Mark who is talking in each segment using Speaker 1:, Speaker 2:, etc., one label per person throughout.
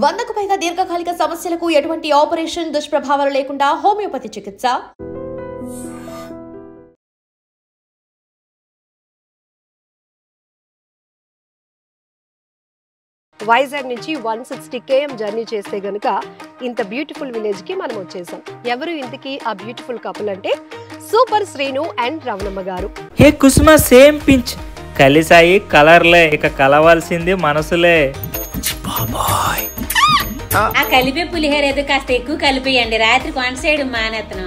Speaker 1: 100కు పైగా దీర్ఘకాలిక సమస్యలకు ఎటువంటి ఆపరేషన్ దుష్ప్రభావాలు లేకుండా హోమియోపతి చికిత్స.
Speaker 2: వైజాగ్ నుంచి 160 km జర్నీ చేస్తే గనుక ఇంత బ్యూటిఫుల్ విలేజ్ కి మనం వచ్చేసాం. ఎవరు ఇంతకీ ఆ బ్యూటిఫుల్ కపుల్ అంటే సూపర్ శ్రీను అండ్ రవణమ్మ గారు.
Speaker 3: హే కుసుమ సేమ్ పించ్ కలిసాయి కలర్లే, ఇక కలవాల్సింది మనసులే.
Speaker 4: ఆ కలిపే పులిహోర ఏదో కాస్త ఎక్కువ కలిపేయండి, రాత్రి కొంట సైడ్ మానేతను.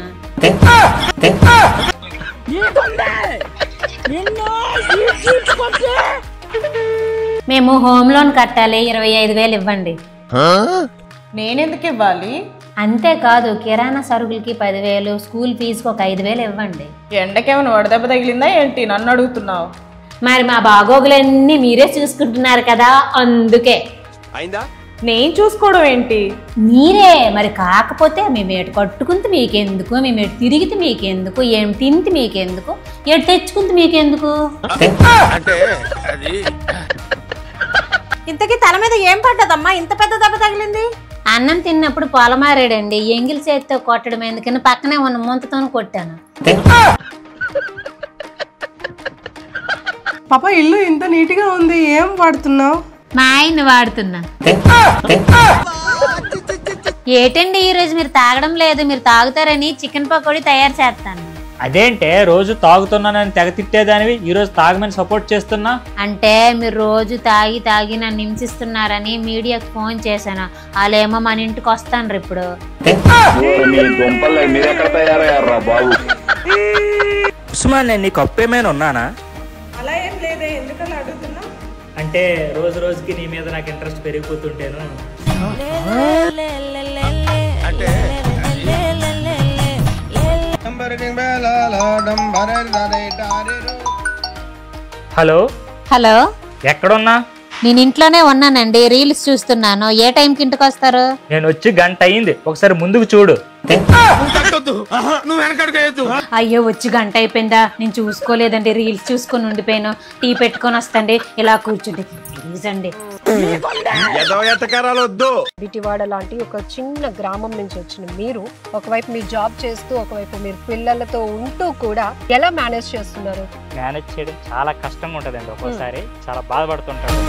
Speaker 4: మేము హోమ్ లోన్ కట్టాలి, 25,000 ఇవ్వండి.
Speaker 5: నేనెందుకు ఇవ్వాలి?
Speaker 4: అంతేకాదు కిరాణా సరుకులకి 10,000, స్కూల్ ఫీజుకి ఒక 5,000 ఇవ్వండి.
Speaker 5: ఎండకేమైనా వడదెబ్బ తగిలిందా ఏంటి? నన్ను అడుగుతున్నావు?
Speaker 4: మరి మా బాగోగులన్నీ మీరే చూసుకుంటున్నారు కదా, అందుకే.
Speaker 5: నేను చూసుకోవడం ఏంటి?
Speaker 4: మీరే మరి. కాకపోతే మేము ఎటు కట్టుకుంటే మీకెందుకు, మేము ఎటు తిరిగితే మీకెందుకు, ఏం తింటే మీకెందుకు, ఎటు తెచ్చుకుంటే మీకెందుకు.
Speaker 5: ఇంతకీ తల మీద ఏం పడ్డదమ్మా, ఇంత పెద్ద దెబ్బ తగిలింది?
Speaker 4: అన్నం తిన్నప్పుడు పొలమారాడండి, ఎంగిల్ చేతితో కొట్టడం ఎందుకని పక్కనే ఉన్న ముంతతో కొట్టాను.
Speaker 6: పాప ఇల్లు ఇంత నీట్ గా ఉంది, ఏం వాడుతున్నావు?
Speaker 4: మా ఆయన్ని వాడుతున్నా. ఏటండి ఈరోజు మీరు తాగడం లేదు, మీరు తాగుతారని చికెన్ పకోడీ తయారు చేస్తాను.
Speaker 3: అదేంటే రోజు తాగుతున్నానని తెగ తిట్టేదానివి, ఈ రోజు తాగమని సపోర్ట్ చేస్తున్నా.
Speaker 4: అంటే మీరు రోజు తాగి తాగి నన్ను హింసిస్తున్నారని మీడియాకు ఫోన్ చేశాను. వాళ్ళేమో మన ఇంటికి వస్తాను ఇప్పుడు.
Speaker 3: కుసుమా నేను నీకు అప్పేమైనా ఉన్నానా?
Speaker 6: అలా ఏం లేదే, ఎందుకలా అడుగుతున్నా?
Speaker 3: అంటే రోజు రోజుకి నీ మీద నాకు ఇంట్రెస్ట్ పెరిగిపోతుంటేను. హలో
Speaker 4: హలో,
Speaker 3: ఎక్కడున్నా?
Speaker 4: నేను ఇంట్లోనే ఉన్నానండి, రీల్స్ చూస్తున్నాను. ఏ టైంకి ఇంటికి వస్తారు?
Speaker 3: నేను వచ్చి గంట అయింది, ఒకసారి ముందుకు చూడు.
Speaker 4: అయ్యో వచ్చి గంట అయిపోయిందా? నేను చూసుకోలేదండి, రీల్స్ చూసుకొని ఉండిపోయాను. టీ పెట్టుకొని వస్తండి, ఇలా కూర్చుంటే ప్లీజ్ అండి.
Speaker 2: బిటివాడ లాంటి ఒక చిన్న గ్రామం నుంచి వచ్చిన మీరు ఒకవైపు మీరు జాబ్ చేస్తూ ఒకవైపు మీరు పిల్లలతో ఉంటూ కూడా ఎలా మేనేజ్ చేస్తున్నారు?
Speaker 3: మేనేజ్ చేయడం చాలా కష్టంగా ఉంటదండి, ఒక్కోసారి చాలా బాధపడుతుంటాడు.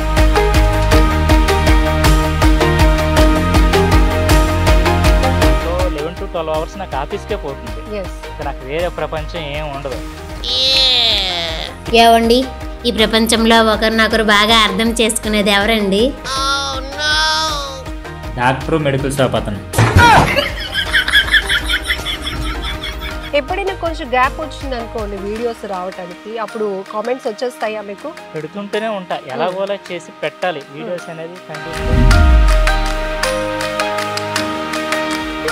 Speaker 3: 11 to 12 hours నాకు ఆఫీస్కే పోతుంది. నాకు వేరే ప్రపంచం ఏం ఉండదు.
Speaker 4: ఏవండి, ఈ ప్రపంచంలో ఒకరినొకరు బాగా అర్థం చేసుకునేది ఎవరండి?
Speaker 3: డాక్టర్, మెడికల్ షాప్ అతను.
Speaker 2: ఎప్పుడైనా కొంచెం గ్యాప్ వచ్చింది అనుకోండి వీడియోస్ రావటానికి, అప్పుడు కామెంట్స్ వచ్చేస్తాయా మీకు?
Speaker 3: పెడుతుంటేనే ఉంటా, ఎలాగోలా చేసి పెట్టాలి వీడియోస్ అనేది.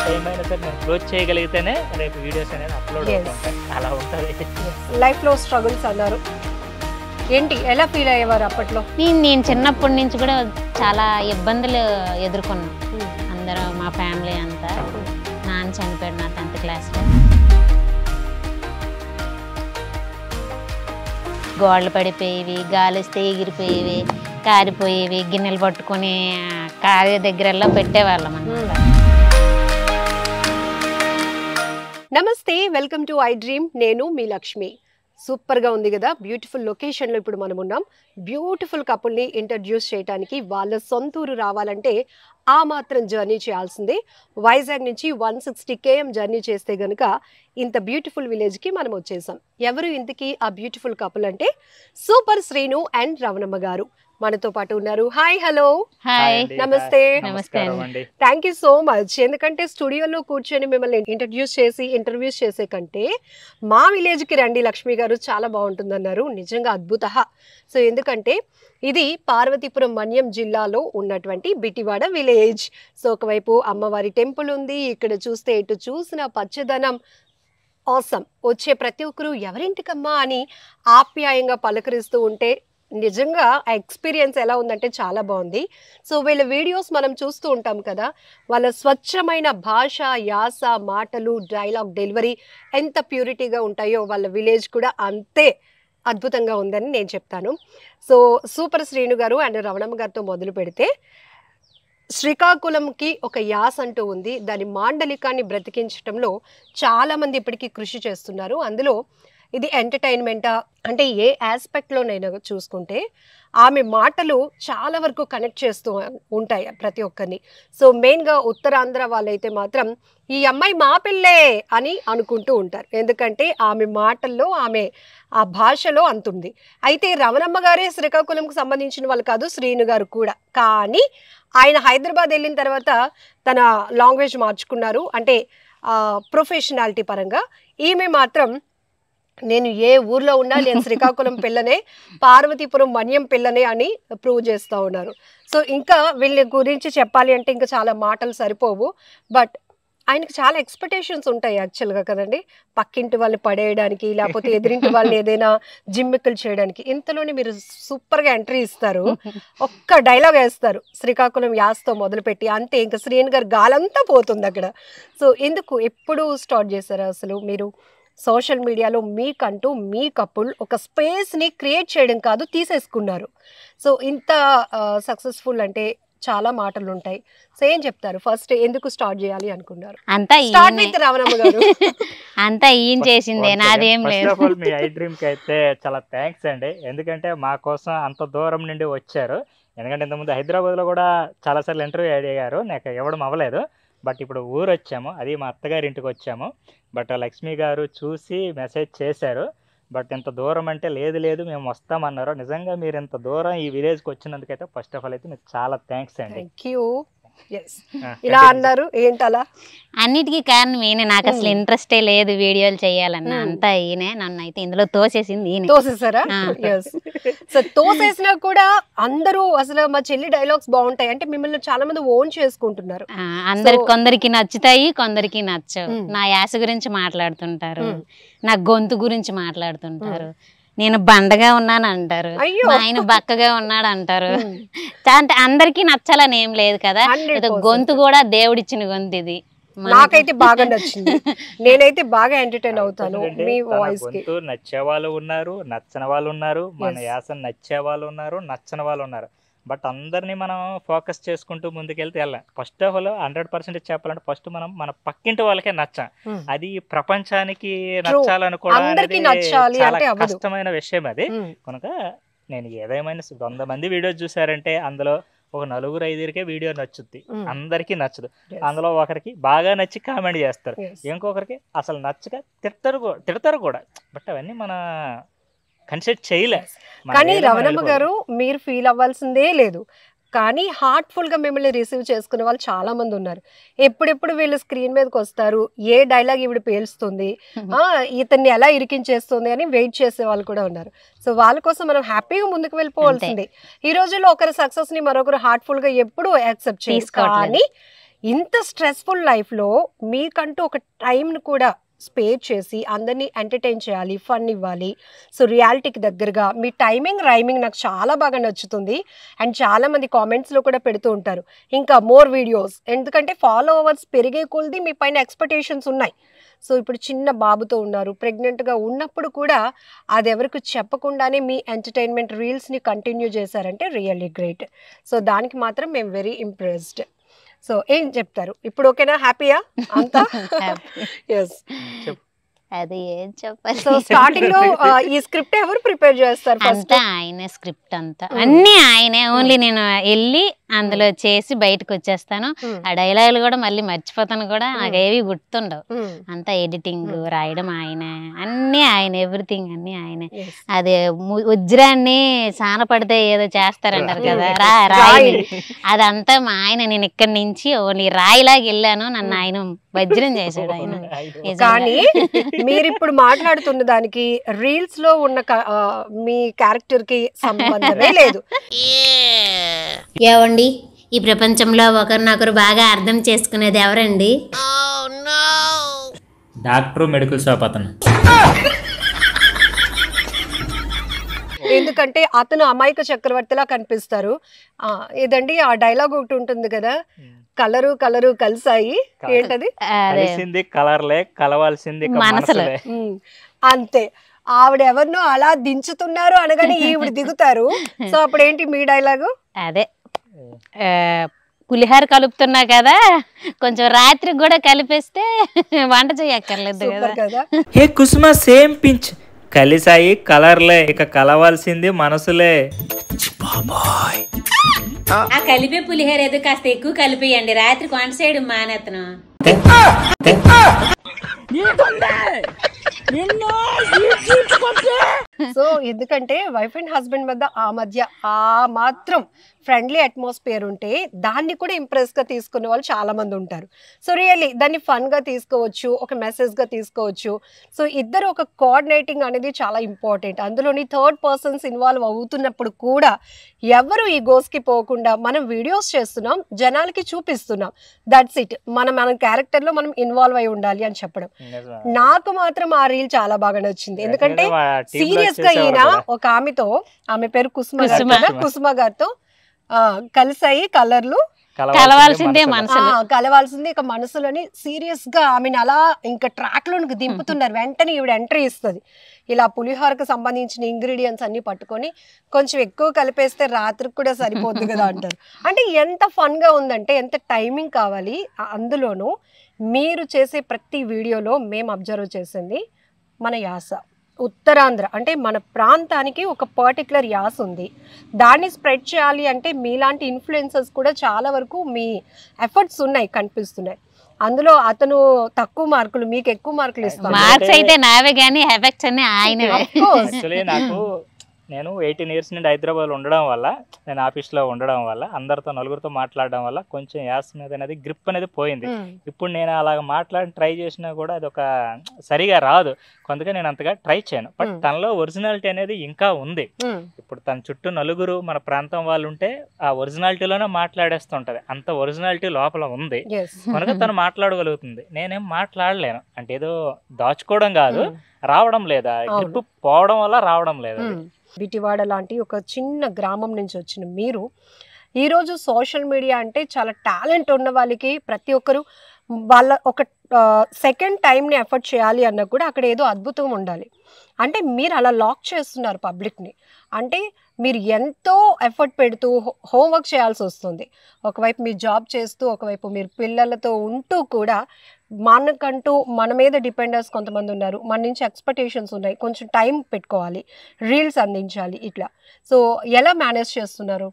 Speaker 3: టైం అయినా సరే నేను క్లోజ్ చేయగలిగితేనే రేపు వీడియోస్ అనేది అప్లోడ్ అవుతుంటాయి, అలా ఉంటుంది.
Speaker 2: లైఫ్ లో స్ట్రగుల్స్ అన్నారు ఏంటి, ఎలా ఫీల్ అయ్యేవారు అప్పట్లో?
Speaker 4: నేను చిన్నప్పటి నుంచి కూడా చాలా ఇబ్బందులు ఎదుర్కొన్నాను. అందరూ మా ఫ్యామిలీ అంతా. నాన్న చనిపోయాడు నా 10th క్లాస్లో. గోడలు పడిపోయేవి, గాలి వస్తే ఎగిరిపోయేవి, కారిపోయేవి. గిన్నెలు పట్టుకొని కారే దగ్గరలో పెట్టేవాళ్ళం అన్నమాట.
Speaker 2: నమస్తే, వెల్కమ్ టు ఐ డ్రీమ్. నేను మీ లక్ష్మి. సూపర్గా ఉంది కదా, బ్యూటిఫుల్ లొకేషన్లో ఇప్పుడు మనం ఉన్నాం. బ్యూటిఫుల్ కపుల్ని ఇంట్రడ్యూస్ చేయడానికి వాళ్ళ సొంతూరు రావాలంటే ఆ మాత్రం జర్నీ చేయాల్సిందే. వైజాగ్ నుంచి 160 km జర్నీ చేస్తే గనుక ఇంత బ్యూటిఫుల్ విలేజ్కి మనం వచ్చేసాం. ఎవరు ఇంతకీ ఆ బ్యూటిఫుల్ కపుల్ అంటే సూపర్ శ్రీను అండ్ రవణమ్మ గారు మనతో పాటు ఉన్నారు. హాయ్, హలో,
Speaker 4: హాయ్,
Speaker 2: నమస్తే.
Speaker 4: నమస్తే.
Speaker 2: Thank you so much. ఎందుకంటే స్టూడియోలో కూర్చొని మిమ్మల్ని ఇంట్రడ్యూస్ చేసి ఇంటర్వ్యూస్ చేసే కంటే మా విలేజ్కి రండి లక్ష్మి గారు, చాలా బాగుంటుందన్నారు. నిజంగా అద్భుత. సో ఎందుకంటే ఇది పార్వతీపురం మన్యం జిల్లాలో ఉన్నటువంటి బిటివాడ విలేజ్. సో ఒకవైపు అమ్మవారి టెంపుల్ ఉంది, ఇక్కడ చూస్తే ఎటు చూసిన పచ్చదనం. ఆసమ్. వచ్చే ప్రతి ఒక్కరు ఎవరింటికమ్మా అని ఆప్యాయంగా పలకరిస్తూ ఉంటే నిజంగా ఆ ఎక్స్పీరియన్స్ ఎలా ఉందంటే చాలా బాగుంది. సో వీళ్ళ వీడియోస్ మనం చూస్తూ ఉంటాం కదా, వాళ్ళ స్వచ్ఛమైన భాష, యాస, మాటలు, డైలాగ్ డెలివరీ ఎంత ప్యూరిటీగా ఉంటాయో వాళ్ళ విలేజ్ కూడా అంతే అద్భుతంగా ఉందని నేను చెప్తాను. సో సూపర్ శ్రీను గారు అండ్ రవణమ్మ గారితో మొదలు పెడితే, శ్రీకాకుళంకి ఒక యాస అంటూ ఉంది. దాని మాండలికాన్ని బ్రతికించడంలో చాలా మంది ఇప్పటికీ కృషి చేస్తున్నారు. అందులో ఇది ఎంటర్టైన్మెంటా అంటే ఏ ఆస్పెక్ట్లోనైనా చూసుకుంటే ఆమె మాటలు చాలా వరకు కనెక్ట్ చేస్తూ ఉంటాయి ప్రతి ఒక్కరిని. సో మెయిన్గా ఉత్తరాంధ్ర వాళ్ళైతే మాత్రం ఈ అమ్మాయి మా పిల్లే అని అనుకుంటూ ఉంటారు. ఎందుకంటే ఆమె మాటల్లో ఆమె ఆ భాషలో అంతుంది. అయితే రమణమ్మ గారే శ్రీకాకుళంకి సంబంధించిన వాళ్ళు కాదు, శ్రీను గారు కూడా. కానీ ఆయన హైదరాబాద్ వెళ్ళిన తర్వాత తన లాంగ్వేజ్ మార్చుకున్నారు, అంటే ప్రొఫెషనాలిటీ పరంగా. ఈమె మాత్రం నేను ఏ ఊర్లో ఉన్నా నేను శ్రీకాకుళం పిల్లనే, పార్వతీపురం మన్యం పిల్లనే అని ప్రూవ్ చేస్తూ ఉన్నారు. సో ఇంకా వీళ్ళ గురించి చెప్పాలి అంటే ఇంకా చాలా మాటలు సరిపోవు. బట్ ఆయనకి చాలా ఎక్స్పెక్టేషన్స్ ఉంటాయి యాక్చువల్గా కదండి, పక్కింటి వాళ్ళని పడేయడానికి, లేకపోతే ఎదురింటి వాళ్ళని ఏదైనా జిమ్మికలు చేయడానికి. ఇంతలోనే మీరు సూపర్గా ఎంట్రీ ఇస్తారు, ఒక్క డైలాగ్ వేస్తారు శ్రీకాకుళం యాస్తో మొదలుపెట్టి, అంతే ఇంకా శ్రీను గారు గాలంతా పోతుంది అక్కడ. సో ఎందుకు ఎప్పుడు స్టార్ట్ చేశారు అసలు మీరు సోషల్ మీడియాలో మీకంటూ మీ కపుల్ ఒక స్పేస్ని క్రియేట్ చేయడం కాదు, తీసేసుకున్నారు. సో ఇంత సక్సెస్ఫుల్ అంటే చాలా మాటలు ఉంటాయి. సో ఏం చెప్తారు, ఫస్ట్ ఎందుకు స్టార్ట్ చేయాలి అనుకున్నారు?
Speaker 4: అంతా
Speaker 2: రావణమ్మ గారు
Speaker 4: అంతా ఈయన చేసిందే, నాదేం లేదు.
Speaker 3: మీ ఐ డ్రీమ్ కి అయితే చాలా థ్యాంక్స్ అండి. ఎందుకంటే మా కోసం అంత దూరం నుండి వచ్చారు. ఎందుకంటే ఇంతకుముందు హైదరాబాద్లో కూడా చాలాసార్లు ఇంటర్వ్యూ అడిగారు, నాకు ఇవ్వడం అవ్వలేదు. బట్ ఇప్పుడు ఊరు వచ్చాము, అది మా అత్తగారి ఇంటికి వచ్చాము. బట్ లక్ష్మి గారు చూసి మెసేజ్ చేశారు. బట్ ఇంత దూరం అంటే లేదు మేము వస్తామన్నారు. నిజంగా మీరు ఇంత దూరం ఈ విలేజ్కి వచ్చినందుకైతే ఫస్ట్ ఆఫ్ ఆల్ అయితే మీకు చాలా థ్యాంక్స్ అండి.
Speaker 2: Thank you. ఇలా అన్నారు ఏంటలా?
Speaker 4: అన్నిటికీ కారణం ఈయన. నాకు అసలు ఇంట్రెస్టే లేదు వీడియోలు చేయాలన్న, అంతా ఈయనే. నన్ను అయితే ఇందులో తోసేసింది ఈయన.
Speaker 2: తోసేసారా? సో తోసేసినా కూడా అందరూ అసలు మా చెల్లి డైలాగ్స్ బాగుంటాయి అంటే మిమ్మల్ని చాలా మంది ఓన్ చేసుకుంటున్నారు.
Speaker 4: కొందరికి నచ్చుతాయి, కొందరికి నచ్చవు. నా యాస గురించి మాట్లాడుతుంటారు, నా గొంతు గురించి మాట్లాడుతుంటారు, నేను బండగా ఉన్నాను అంటారు, ఆయన బక్కగా ఉన్నాడు అంటారు. అంటే అందరికీ నచ్చాలని ఏం లేదు కదా, గొంతు కూడా దేవుడిచ్చిన గొంతు ఇది.
Speaker 2: నాకైతే బాగా నచ్చింది, నేనైతే బాగా ఎంటర్టైన్ అవుతాను మీ వాయిస్ కి.
Speaker 3: నచ్చే వాళ్ళు ఉన్నారు, నచ్చని వాళ్ళు ఉన్నారు, మన యాస నచ్చే వాళ్ళు ఉన్నారు, నచ్చని వాళ్ళు ఉన్నారు. బట్ అందరినీ మనం ఫోకస్ చేసుకుంటూ ముందుకెళ్తే వెళ్ళాం. ఫస్ట్ ఆఫ్ ఆల్ 100% చెప్పాలంటే ఫస్ట్ మనం మన పక్కింటి వాళ్ళకే నచ్చాం. అది ప్రపంచానికి నచ్చాలనుకోవడం చాలా కష్టమైన విషయం. అది కనుక నేను ఏదేమైనా 100 మంది వీడియోస్ చూసారంటే అందులో ఒక 4-5కే వీడియో నచ్చుద్ది, అందరికీ నచ్చదు. అందులో ఒకరికి బాగా నచ్చి కామెంట్ చేస్తారు, ఇంకొకరికి అసలు నచ్చక తిడతారు కూడా. బట్ అవన్నీ మన కన్సిడర్ చేయలే.
Speaker 2: కానీ రవణమ్మ గారు మీరు ఫీల్ అవ్వాల్సిందే లేదు, కానీ హార్ట్ఫుల్గా మిమ్మల్ని రిసీవ్ చేసుకునే వాళ్ళు చాలా మంది ఉన్నారు. ఎప్పుడెప్పుడు వీళ్ళు స్క్రీన్ మీదకి వస్తారు, ఏ డైలాగ్ ఇవిడ పేలుస్తుంది, ఇతన్ని ఎలా ఇరికించేస్తుంది అని వెయిట్ చేసే వాళ్ళు కూడా ఉన్నారు. సో వాళ్ళ కోసం మనం హ్యాపీగా ముందుకు వెళ్ళిపోవాల్సిందే. ఈ రోజుల్లో ఒకరి సక్సెస్ని మరొకరు హార్ట్ఫుల్గా ఎప్పుడూ యాక్సెప్ట్ చేసుకోవాలి. కానీ ఇంత స్ట్రెస్ఫుల్ లైఫ్లో మీకంటూ ఒక టైంను కూడా స్పేర్ చేసి అందరినీ ఎంటర్టైన్ చేయాలి, ఫన్ ఇవ్వాలి. సో రియాలిటీకి దగ్గరగా మీ టైమింగ్ రైమింగ్ నాకు చాలా బాగా నచ్చుతుంది. అండ్ చాలామంది కామెంట్స్లో కూడా పెడుతూ ఉంటారు ఇంకా మోర్ వీడియోస్, ఎందుకంటే ఫాలోవర్స్ పెరిగే కొలది మీ పైన ఎక్స్పెక్టేషన్స్ ఉన్నాయి. సో ఇప్పుడు చిన్న బాబుతో ఉన్నారు, ప్రెగ్నెంట్గా ఉన్నప్పుడు కూడా అది ఎవరికి చెప్పకుండానే మీ ఎంటర్టైన్మెంట్ రీల్స్ని కంటిన్యూ చేశారంటే రియల్లీ గ్రేట్. సో దానికి మాత్రం మేము వెరీ ఇంప్రెస్డ్. సో ఏం చెప్తారు ఇప్పుడు? ఓకేనా, హ్యాపీయా అంతా? ఎస్,
Speaker 4: అది ఏం చెప్పాలి.
Speaker 2: సో స్టార్టింగ్ లో ఈ స్క్రిప్ట్ ఎవరు ప్రిపేర్ చేస్తారు?
Speaker 4: అంతా ఆయనే, స్క్రిప్ట్ అంతా అన్ని ఆయనే. ఓన్లీ నేను వెళ్ళి అందులో చేసి బయటకు వచ్చేస్తాను. ఆ డైలాగులు కూడా మళ్ళీ మర్చిపోతాను కూడా, నాకు ఏవి గుర్తుండవు. అంతా ఎడిటింగ్ రాయడం ఆయనే, అన్ని ఆయన, ఎవ్రీథింగ్ అన్ని ఆయనే. అది వజ్రాన్ని సాన పడితే ఏదో చేస్తారంటారు కదా, రాయి, అదంతా మా ఆయన. నేను ఇక్కడి నుంచి ఓన్లీ రాయిలాగా వెళ్ళాను, నన్ను ఆయన వజ్రం చేశాడు ఆయన.
Speaker 2: కానీ మీరు ఇప్పుడు మాట్లాడుతున్న దానికి రీల్స్ లో ఉన్న మీ క్యారెక్టర్ కి సంబంధమే లేదు.
Speaker 4: ఏవండి, ఈ ప్రపంచంలో ఒకరినొకరు బాగా అర్థం చేసుకునేది ఎవరండి?
Speaker 3: డాక్టర్, మెడికల్ షాప్ అతను.
Speaker 2: ఎందుకంటే అతను అమాయక చక్రవర్తిలా కనిపిస్తారు. ఇదండి ఆ డైలాగ్ ఒకటి ఉంటుంది కదా, కలరు కలరు కలిసాయి, ఏంటది?
Speaker 3: కలిసింది కలర్లే, కలవాల్సింది మనసులే.
Speaker 2: అంతే, ఆవిడ ఎవరినో అలా దించుతున్నారు అనగానే ఈవిడ దిగుతారు. సో అప్పుడు ఏంటి మీ డైలాగు?
Speaker 4: అదే పులిహార కలుపుతున్నా కదా, కొంచెం రాత్రికి కూడా కలిపేస్తే వంట చేయక్కర్లేదు కదా.
Speaker 2: సూపర్ కదా.
Speaker 3: హే కుసుమ సేమ్ పించ్ కలిసాయి కలర్లే, ఇక కలవాల్సింది మనసులే.
Speaker 4: ఆ కలిపే పులిహార ఏదో కాస్త ఎక్కువ కలిపేయండి, రాత్రి వంట చేయడం మానేతను.
Speaker 2: సో ఎందుకంటే వైఫ్ అండ్ హస్బెండ్ మధ్య ఆ మాత్రం ఫ్రెండ్లీ అట్మాస్ఫియర్ ఉంటే దాన్ని కూడా ఇంప్రెస్ గా తీసుకునే వాళ్ళు చాలా మంది ఉంటారు. సో రియల్లీ దాన్ని ఫన్ గా తీసుకోవచ్చు, ఒక మెసేజ్ గా తీసుకోవచ్చు. సో ఇద్దరు ఒక కోఆర్డినేటింగ్ అనేది చాలా ఇంపార్టెంట్. అందులోని థర్డ్ పర్సన్స్ ఇన్వాల్వ్ అవుతున్నప్పుడు కూడా ఎవరు ఈ గోస్ కి పోకుండా మనం వీడియోస్ చేస్తున్నాం, జనాలకి చూపిస్తున్నాం, దట్స్ ఇట్. మన క్యారెక్టర్ లో మనం ఇన్వాల్వ్ అయి ఉండాలి అని చెప్పడం. నాకు మాత్రం ఆ రీల్ చాలా బాగా నచ్చింది. ఎందుకంటే సీరియస్ గా ఈయన ఒక ఆమె పేరు కుసుమ గారితో కలిసాయి కలర్లు
Speaker 4: కలవాల్సిందే మనసులో,
Speaker 2: కలవాల్సింది ఇక మనసులని సీరియస్ గా ఆమెను అలా ఇంకా ట్రాక్ లోనికి దింపుతున్నారు. వెంటనే ఈవిడ ఎంట్రీ ఇస్తుంది. ఇలా పులిహోరకు సంబంధించిన ఇంగ్రీడియంట్స్ అన్ని పట్టుకొని కొంచెం ఎక్కువ కలిపేస్తే రాత్రికి కూడా సరిపోద్ది కదా అంటారు. అంటే ఎంత ఫన్ గా ఉందంటే, ఎంత టైమింగ్ కావాలి. అందులోనూ మీరు చేసే ప్రతి వీడియోలో మేము అబ్జర్వ్ చేసింది మన యాస, ఉత్తరాంధ్ర అంటే మన ప్రాంతానికి ఒక పర్టికులర్ యాస ఉంది. దాన్ని స్ప్రెడ్ చేయాలి అంటే మీలాంటి ఇన్ఫ్లుయెన్సర్స్ కూడా చాలా వరకు మీ ఎఫర్ట్స్ కనిపిస్తున్నాయి. అందులో అతను తక్కువ మార్కులు, మీకు ఎక్కువ మార్కులు ఇస్తాను.
Speaker 4: మార్క్స్ అయితే నావే కానీ ఎఫెక్ట్స్ అన్ని ఆయనవే.
Speaker 3: నేను 18 years నుండి హైదరాబాద్లో ఉండడం వల్ల, నేను ఆఫీస్లో ఉండడం వల్ల, అందరితో నలుగురితో మాట్లాడడం వల్ల కొంచెం యాస మీద అనేది గ్రిప్ అనేది పోయింది. ఇప్పుడు నేను అలాగ మాట్లాడి ట్రై చేసినా కూడా అది ఒక సరిగా రాదు, అందుకే నేను అంతగా ట్రై చేయను. బట్ తనలో ఒరిజినాలిటీ అనేది ఇంకా ఉంది. ఇప్పుడు తన చుట్టూ నలుగురు మన ప్రాంతం వాళ్ళు ఉంటే ఆ ఒరిజినాలిటీలోనే మాట్లాడేస్తుంటది, అంత ఒరిజినాలిటీ లోపల ఉంది కనుక తను మాట్లాడగలుగుతుంది. నేనేం మాట్లాడలేను, అంటే ఏదో దాచుకోవడం కాదు, రావడం లేదా, గ్రిప్ పోవడం వల్ల రావడం లేదు.
Speaker 2: బిటివాడ లాంటి ఒక చిన్న గ్రామం నుంచి వచ్చిన మీరు ఈరోజు సోషల్ మీడియా అంటే చాలా టాలెంట్ ఉన్న వాళ్ళకి ప్రతి ఒక్కరు వాళ్ళ ఒక సెకండ్ టైంని ఎఫర్ట్ చేయాలి అన్నా కూడా అక్కడ ఏదో అద్భుతం ఉండాలి. అంటే మీరు అలా లాక్ చేస్తున్నారు పబ్లిక్ని. అంటే మీరు ఎంతో ఎఫర్ట్ పెడుతూ హోంవర్క్ చేయాల్సి వస్తుంది. ఒకవైపు మీరు జాబ్ చేస్తూ, ఒకవైపు మీరు పిల్లలతో ఉంటూ కూడా మనకంటూ మన మీద డిపెండర్స్ కొంతమంది ఉన్నారు, మన నుంచి ఎక్స్పెక్టేషన్స్ ఉన్నాయి, కొంచెం టైం పెట్టుకోవాలి, రీల్స్ అందించాలి, ఇట్లా. సో ఎలా మేనేజ్ చేస్తున్నారు?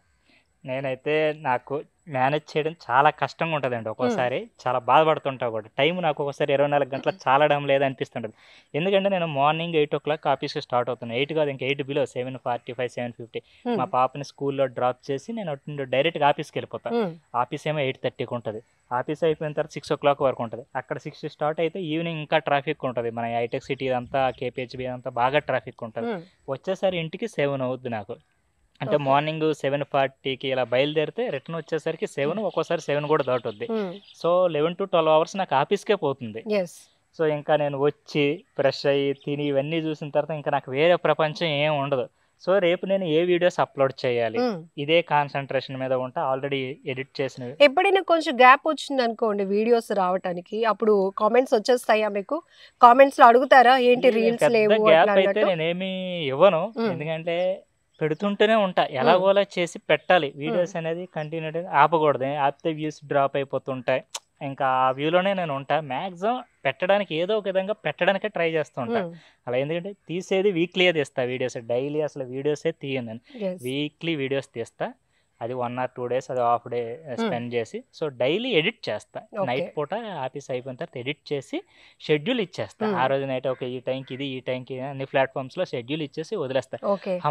Speaker 3: నేనైతే నాకు మేనేజ్ చేయడం చాలా కష్టంగా ఉంటుందండి. ఒక్కోసారి చాలా బాధపడుతుంటా కూడా. టైం నాకు ఒకసారి 24 గంటల చాలడం లేదనిపిస్తుంటుంది. ఎందుకంటే నేను మార్నింగ్ 8 o'clock ఆఫీస్కి స్టార్ట్ అవుతున్నాను. 8 కాదు, ఇంకా 8 బిలో 7:45, 7:50 మా పాపని స్కూల్లో డ్రాప్ చేసి నేను డైరెక్ట్గా ఆఫీస్కి వెళ్ళిపోతాను. ఆఫీస్ ఏమో 8:30కి ఉంటుంది. ఆఫీస్ అయిపోయిన తర్వాత 6 o'clock వరకు ఉంటుంది. అక్కడ 6 స్టార్ట్ అయితే ఈవినింగ్ ఇంకా ట్రాఫిక్ ఉంటుంది. మన హైటెక్ సిటీ అంతా, కేపీహెచ్బి అంతా బాగా ట్రాఫిక్ ఉంటుంది. వచ్చేసరి ఇంటికి 7 అవుద్ది నాకు. అంటే మార్నింగ్ 7:40కి ఇలా బయలుదేరితే రిటర్న్ వచ్చేసరికి 7, ఒక్కోసారి 7 కూడా దాటుద్ది. సో 11 to 12 hours నాకు ఆఫీస్కే పోతుంది. సో ఇంకా నేను వచ్చి ఫ్రెష్ అయ్యి తిని ఇవన్నీ చూసిన తర్వాత ఇంకా నాకు వేరే ప్రపంచం ఏం ఉండదు. సో రేపు నేను ఏ వీడియోస్ అప్లోడ్ చేయాలి, ఇదే కాన్సన్ట్రేషన్ మీద ఉంటా. ఆల్రెడీ ఎడిట్ చేసినవి.
Speaker 2: ఎప్పుడైనా కొంచెం గ్యాప్ వచ్చింది అనుకోండి వీడియోస్ రావడానికి, అప్పుడు కామెంట్స్ వచ్చేస్తాయా మీకు? కామెంట్స్ లో అడుగుతారా ఏంటి రీల్స్ లేవు?
Speaker 3: గ్యాప్ అయితే నేనేమి ఇవ్వను, ఎందుకంటే పెడుతుంటూనే ఉంటా. ఎలాగోలా చేసి పెట్టాలి వీడియోస్ అనేది, కంటిన్యూగా ఆపకూడదు. ఆపితే వ్యూస్ డ్రాప్ అయిపోతుంటాయి. ఇంకా ఆ వ్యూలోనే నేను ఉంటా. మ్యాక్సిమం పెట్టడానికి ఏదో ఒక విధంగా పెట్టడానికే ట్రై చేస్తూ ఉంటా. అలా ఎందుకంటే తీసేది వీక్లీ తీస్తా వీడియోస్, డైలీ అసలు వీడియోసే తీయను నేను. వీక్లీ వీడియోస్ తీస్తా. అది 1 or 2 days అది హాఫ్ డే స్పెండ్ చేసి, సో డైలీ ఎడిట్ చేస్తా. నైట్ పూట ఆఫీస్ అయిపోయిన తర్వాత ఎడిట్ చేసి షెడ్యూల్ ఇచ్చేస్తా. ఆ రోజు నైట్ ఒక ఈ టైంకి ఇది, ఈ టైంకి అన్ని ప్లాట్ఫామ్స్లో షెడ్యూల్ ఇచ్చేసి వదిలేస్తా.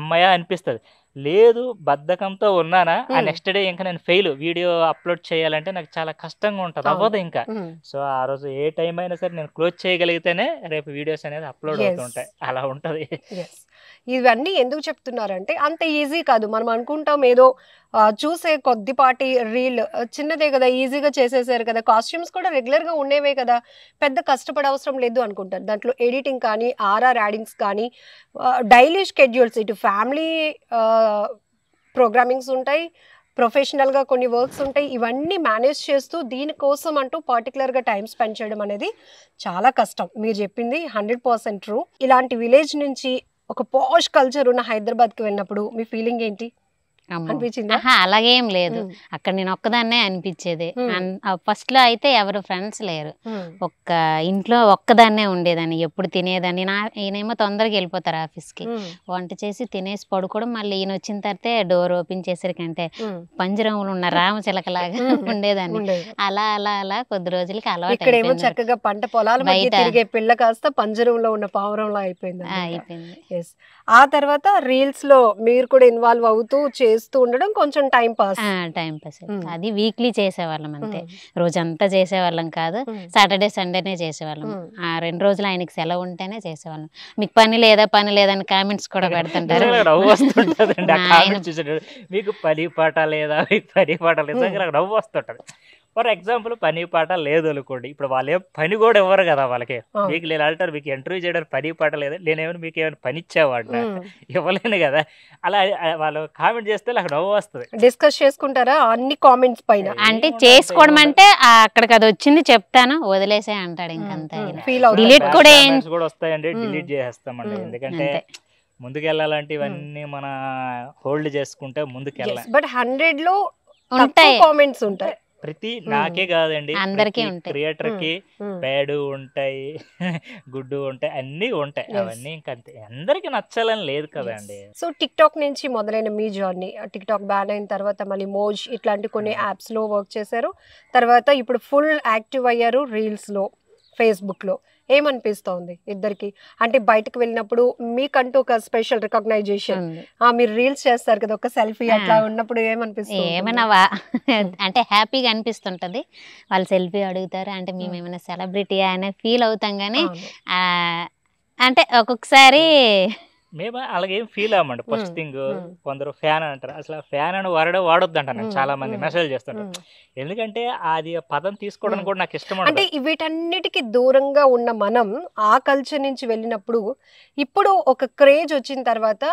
Speaker 3: అమ్మయ్య అనిపిస్తుంది. లేదు బద్ధకంతో ఉన్నానా, ఆ నెక్స్ట్ డే ఇంకా నేను ఫెయిల్, వీడియో అప్లోడ్ చేయాలంటే నాకు చాలా కష్టంగా ఉంటుంది, అవ్వదు ఇంకా. సో ఆ రోజు ఏ టైం అయినా సరే నేను క్లోజ్ చేయగలిగితేనే రేపు వీడియోస్ అనేది అప్లోడ్ అవుతుంటాయి. అలా ఉంటుంది.
Speaker 2: ఇవన్నీ ఎందుకు చెప్తున్నారంటే అంత ఈజీ కాదు. మనం అనుకుంటాం ఏదో చూసే కొద్దిపాటి రీల్ చిన్నదే కదా, ఈజీగా చేసేసారు కదా, కాస్ట్యూమ్స్ కూడా రెగ్యులర్గా ఉండేవే కదా, పెద్ద కష్టపడే అవసరం లేదు అనుకుంటారు. దాంట్లో ఎడిటింగ్ కానీ, ఆర్ఆర్ యాడింగ్స్ కానీ, డైలీ షెడ్యూల్స్, ఇటు ఫ్యామిలీ ప్రోగ్రామింగ్స్ ఉంటాయి, ప్రొఫెషనల్గా కొన్ని వర్క్స్ ఉంటాయి. ఇవన్నీ మేనేజ్ చేస్తూ దీనికోసం అంటూ పర్టికులర్గా టైం స్పెండ్ చేయడం అనేది చాలా కష్టం. మీరు చెప్పింది 100% ట్రూ. ఇలాంటి విలేజ్ నుంచి ఒక పాష్ కల్చర్ ఉన్న హైదరాబాద్కి వెళ్ళినప్పుడు మీ ఫీలింగ్ ఏంటి?
Speaker 4: అమ్మో.
Speaker 2: అనిపించిందా?
Speaker 4: ఆహా, అలాగేం లేదు.
Speaker 2: ఉమ్.
Speaker 4: అక్కడ నేను ఒక్కదాన్నే అనిపించేది.
Speaker 2: ఉమ్.
Speaker 4: ఫస్ట్ లో అయితే ఎవరు ఫ్రెండ్స్ లేరు.
Speaker 2: ఉమ్.
Speaker 4: ఒక్క ఇంట్లో ఒక్కదాన్నే ఉండేదాన్ని, ఎప్పుడు తినేదాన్ని. ఈయనేమో తొందరగా వెళ్ళిపోతారు ఆఫీస్కి,
Speaker 2: ఉమ్.
Speaker 4: వంట చేసి తినేసి పడుకోవడం. మళ్ళీ ఈయన వచ్చిన తర్వాతే డోర్ ఓపెన్ చేసరికంటే
Speaker 2: ఉమ్.
Speaker 4: పంజరంలో ఉన్న రామచిలకలాగా ఉండేదాన్ని.
Speaker 2: ఉండేది.
Speaker 4: అలా అలా అలా కొద్ది రోజులకి అలవాటు
Speaker 2: ఇక్కడేమో
Speaker 4: అయిపోయింది.
Speaker 2: చక్కగా పంట పొలాల మధ్య
Speaker 4: బయట
Speaker 2: తిరిగే పిల్ల కాస్త పంజరంలో ఉన్న పావురంలా అయిపోయింది.
Speaker 4: అయిపోయింది.
Speaker 2: ఎస్. ఆ తర్వాత రీల్స్ లో మీరు కూడా ఇన్వాల్వ్ అవుతూ చేస్తూ ఉండడం కొంచెం time pass.
Speaker 4: Time pass.
Speaker 2: Um.
Speaker 4: అది వీక్లీ చేసేవాళ్ళం అంతే,
Speaker 2: ఉమ్.
Speaker 4: రోజంతా చేసేవాళ్ళం కాదు.
Speaker 2: ఉమ్.
Speaker 4: సాటర్డే సండేనే చేసేవాళ్ళం.
Speaker 2: ఉమ్.
Speaker 4: ఆ 2 రోజులు ఆయనకి సెలవు ఉంటేనే చేసేవాళ్ళం. మీకు పని లేదని కామెంట్స్ కూడా పెడుతుంటారు.
Speaker 3: నిజంగా నాకు నవ్వు వస్తుంటదండి ఆ
Speaker 4: ఆయన
Speaker 3: కామెంట్ చూసేటప్పుడు. మీకు పని పాట లేదా, మీకు పని పాట లేదా, నిజంగా నాకు నవ్వు వస్తుంటది. ఫర్ ఎగ్జాంపుల్ పని పాట లేదు అనుకోండి, ఇప్పుడు వాళ్ళు ఏం పని కూడా ఇవ్వరు కదా వాళ్ళకి.
Speaker 2: అవును.
Speaker 3: మీకు నేను అంటారు మీకు ఇంటర్వ్యూ చేయడానికి పని పాట లేదా, నేనేమైనా మీకు ఏమైనా పని ఇచ్చేవాడినా?
Speaker 2: ఉమ్.
Speaker 3: ఇవ్వలేను కదా. అలా వాళ్ళు కామెంట్ చేస్తే నాకు నవ్వు వస్తుంది.
Speaker 2: డిస్కస్ చేసుకుంటారా అన్ని కామెంట్స్ పైన?
Speaker 4: అంటే
Speaker 3: ఏముండదు,
Speaker 4: చేసుకోవడం
Speaker 3: ఏముండదు.
Speaker 4: అంటే అక్కడికి అది వచ్చింది చెప్తాను వదిలేసే అంటాడు ఇంకంతే.
Speaker 2: ఉమ్.
Speaker 4: ఆయన
Speaker 2: ఫీల్ అవుతారు.
Speaker 4: డిలీట్ కూడా ఏం
Speaker 3: కామెంట్స్ కూడా వస్తాయండి,
Speaker 2: ఉమ్.
Speaker 3: డిలీట్ చేసేస్తామండి.
Speaker 2: ఉమ్.
Speaker 3: ఎందుకంటే
Speaker 4: అంతే.
Speaker 3: ముందుకెళ్ళాలంటే ఇవన్నీ మన హోల్డ్ చేసుకుంటే ముందుకెళ్ళాలి.
Speaker 2: బట్ 100 లో
Speaker 4: ఉంటాయి.
Speaker 2: కామెంట్స్ ఉంటాయి.
Speaker 3: ప్రతి నాకే కాదండి,
Speaker 4: అందరికీ
Speaker 3: ప్రతి
Speaker 4: ఉంటాయి.
Speaker 3: క్రియేటర్ కి
Speaker 2: ఉమ్.
Speaker 3: బ్యాడ్ ఉంటాయి, గుడ్డు ఉంటాయి, అన్నీ ఉంటాయి.
Speaker 2: Yes.
Speaker 3: అవన్నీ ఇంకంతే, అందరికి నచ్చాలని లేదు కదండి.
Speaker 2: సో టిక్ టాక్ నుంచి మొదలైన మీ జర్నీ, టిక్ టాక్ బ్యాన్ అయిన తర్వాత మళ్ళీ మోజ్ ఇట్లాంటి కొన్ని యాప్స్ లో వర్క్ చేశారు. తర్వాత ఇప్పుడు ఫుల్ యాక్టివ్ అయ్యారు రీల్స్ లో, ఫేస్బుక్ లో. ఏమనిపిస్తోంది ఇద్దరికి? అంటే బయటకు వెళ్ళినప్పుడు మీకంటూ ఒక స్పెషల్ రికగ్నైజేషన్,
Speaker 4: ఉంది.
Speaker 2: మీరు రీల్స్ చేస్తారు కదా, ఒక సెల్ఫీ అట్లా ఉన్నప్పుడు ఏమనిపిస్తుంది?
Speaker 4: ఏమైనా అంటే హ్యాపీగా అనిపిస్తుంటది. వాళ్ళు సెల్ఫీ అడుగుతారు అంటే మేము ఏమైనా సెలబ్రిటీ అనే ఫీల్ అవుతాం. కానీ ఆ, అంటే ఒక్కొక్కసారి
Speaker 3: మేము అలాగేం ఫీల్ అవ్వమండి. ఫస్ట్ థింగ్,
Speaker 2: ఉమ్.
Speaker 3: కొందరు ఫ్యాన్ అంటారు. అసలు ఫ్యాన్ అని వాడొద్దు అంటారు. నాకు
Speaker 2: ఉమ్.
Speaker 3: చాలా మంది
Speaker 2: ఉమ్.
Speaker 3: మెసేజ్ చేస్తుంటారు. ఎందుకంటే అది ఆ పదం తీసుకోవడానికి కూడా నాకు ఇష్టం
Speaker 2: అంటే
Speaker 3: ఉండదు.
Speaker 2: వీటన్నిటికి దూరంగా ఉన్న మనం ఆ కల్చర్ నుంచి వెళ్ళినప్పుడు ఇప్పుడు ఒక క్రేజ్ వచ్చిన తర్వాత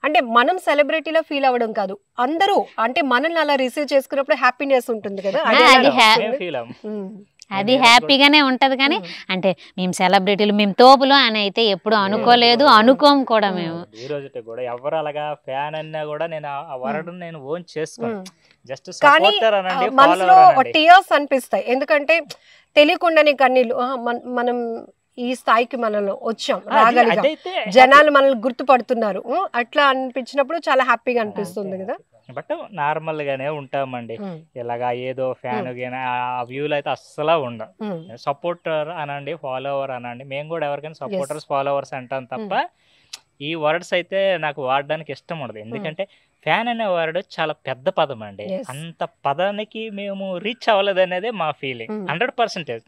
Speaker 2: అంటే మనం సెలబ్రిటీలో ఫీల్ అవ్వడం కాదు, అందరూ అంటే మనల్ని అలా రిసీవ్ చేసుకున్నప్పుడు హ్యాపీనెస్ ఉంటుంది కదా.
Speaker 4: అది
Speaker 3: మేము ఫీల్ అవ్వం.
Speaker 2: ఉమ్.
Speaker 4: అది హ్యాపీగానే ఉంటది. కానీ అంటే మేము సెలబ్రిటీలు, మేము తోపులు అని అయితే ఎప్పుడు అనుకోలేదు, అనుకోం కూడా మేము.
Speaker 3: ఈ రోజు కూడా ఎవరు అలాగా ఫ్యాన్ అన్నా కూడా నేను ఆ వర్డ్ నేను ఓన్ చేసుకోను. జస్ట్
Speaker 2: కానీ
Speaker 3: సపోర్టర్ అనండి,
Speaker 2: మనసులో
Speaker 3: ఫాలోవర్ అనండి.
Speaker 2: టీయర్స్ అనిపిస్తాయి. ఎందుకంటే తెలియకుండానే కన్నీళ్ళు. మనం ఈ స్థాయికి మనం వచ్చాం, రాగలిగాం,
Speaker 3: అదైతే
Speaker 2: జనాలు మనల్ని గుర్తుపడుతున్నారు, అట్లా అనిపించినప్పుడు చాలా హ్యాపీగా అనిపిస్తుంది కదా.
Speaker 3: బట్ నార్మల్ గానే ఉంటామండి. ఇలాగా ఏదో ఫ్యాన్ ఆ వ్యూలు అయితే అస్సలు ఉండవు. సపోర్టర్ అనండి, ఫాలోవర్ అనండి, మేము కూడా ఎవరికైనా సపోర్టర్స్ ఫాలోవర్స్ అంటాం తప్ప ఈ వర్డ్స్ అయితే నాకు వాడడానికి ఇష్టం ఉండదు. ఎందుకంటే ఫ్యాన్ అనే వర్డ్ చాలా పెద్ద పదం అండి. అంత పదానికి మేము రీచ్ అవ్వలేదు అనేది మా ఫీలింగ్ 100%.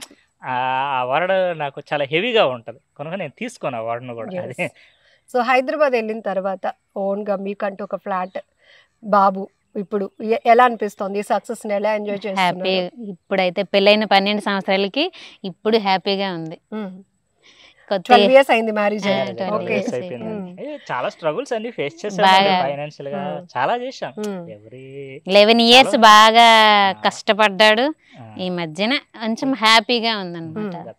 Speaker 3: ఆ వర్డ్ నాకు చాలా హెవీగా ఉంటది కనుక నేను తీసుకోను ఆ వర్డ్ను కూడా. అదే.
Speaker 2: సో హైదరాబాద్ వెళ్ళిన తర్వాత ఓన్ గా మీకంటూ ఒక ఫ్లాట్, బాబు, ఇప్పుడు ఎలా అనిపిస్తుంది? సక్సెస్ ని ఎలా ఎంజాయ్ చేస్తున్నారు?
Speaker 4: హ్యాపీ. ఇప్పుడైతే పెళ్ళైన 12 సంవత్సరాలకి ఇప్పుడు హ్యాపీగా ఉంది.
Speaker 2: 12 years అయింది మ్యారేజ్.
Speaker 3: ఓకే, చాలా స్ట్రగుల్స్ అన్ని ఫేస్ చేసాం ఫైనాన్షియల్ గా, చాలా చేసాం.
Speaker 4: 11 years బాగా కష్టపడ్డాడు. ఈ మధ్యన కొంచెం హ్యాపీగా ఉందన్నమాట.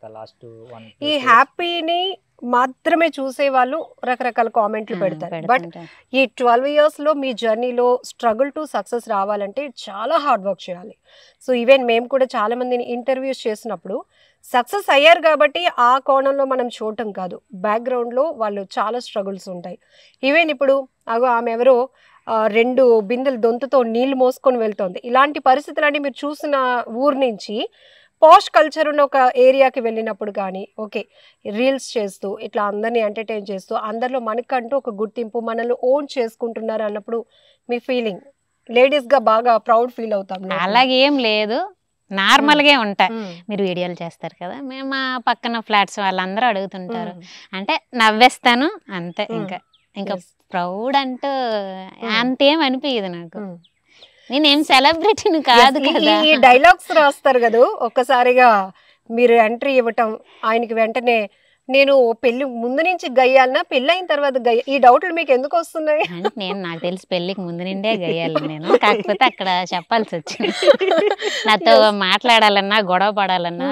Speaker 2: ఈ హ్యాపీని మాత్రమే చూసే వాళ్ళు రకరకాల కామెంట్లు పెడతారు. బట్ ఈ 12 years లో మీ జర్నీలో స్ట్రగుల్ టు సక్సెస్ రావాలంటే చాలా హార్డ్ వర్క్ చేయాలి. సో ఈవెన్ మేము కూడా చాలా మందిని ఇంటర్వ్యూస్ చేసినప్పుడు సక్సెస్ అయ్యారు కాబట్టి ఆ కోణంలో మనం చూడటం కాదు, బ్యాక్గ్రౌండ్లో వాళ్ళు చాలా స్ట్రగుల్స్ ఉంటాయి. ఈవెన్ ఇప్పుడు ఆమె ఎవరో 2 బిందెలు దొంతుతో నీళ్లు మోసుకొని వెళ్తోంది. ఇలాంటి పరిస్థితులన్నీ మీరు చూసిన ఊరు నుంచి పాష్ కల్చర్ ఉన్న ఒక ఏరియాకి వెళ్ళినప్పుడు కానీ, ఓకే రీల్స్ చేస్తూ ఇట్లా అందరినీ ఎంటర్టైన్ చేస్తూ అందరిలో మనకంటూ ఒక గుర్తింపు, మనల్ని ఓన్ చేసుకుంటున్నారు అన్నప్పుడు మీ ఫీలింగ్? లేడీస్గా బాగా ప్రౌడ్ ఫీల్ అవుతాం.
Speaker 4: అలాగేం లేదు, నార్మల్గా ఉంటాయి. మీరు వీడియోలు చేస్తారు కదా, మేము మా పక్కన ఫ్లాట్స్ వాళ్ళందరూ అడుగుతుంటారు అంటే నవ్వేస్తాను అంతే. ఇంకా ప్రౌడ్ అంటూ అంతేం అనిపించదు నాకు. నేనేం సెలబ్రిటీని కాదు కదా.
Speaker 2: ఈ డైలాగ్స్ రాస్తారు కదా, ఒక్కసారిగా మీరు ఎంట్రీ ఇవ్వటం, ఆయనకి వెంటనే నేను పెళ్లి ముందు నుంచి గయ్యాలనా పెళ్లి అయిన తర్వాత ఈ డౌట్లు మీకు ఎందుకు వస్తున్నాయి?
Speaker 4: అంటే నాకు తెలిసి పెళ్లికి ముందు నిండే గయ్యాలి నేను, కాకపోతే అక్కడ చెప్పాల్సి వచ్చింది. నాతో మాట్లాడాలన్నా గొడవ పడాలన్నా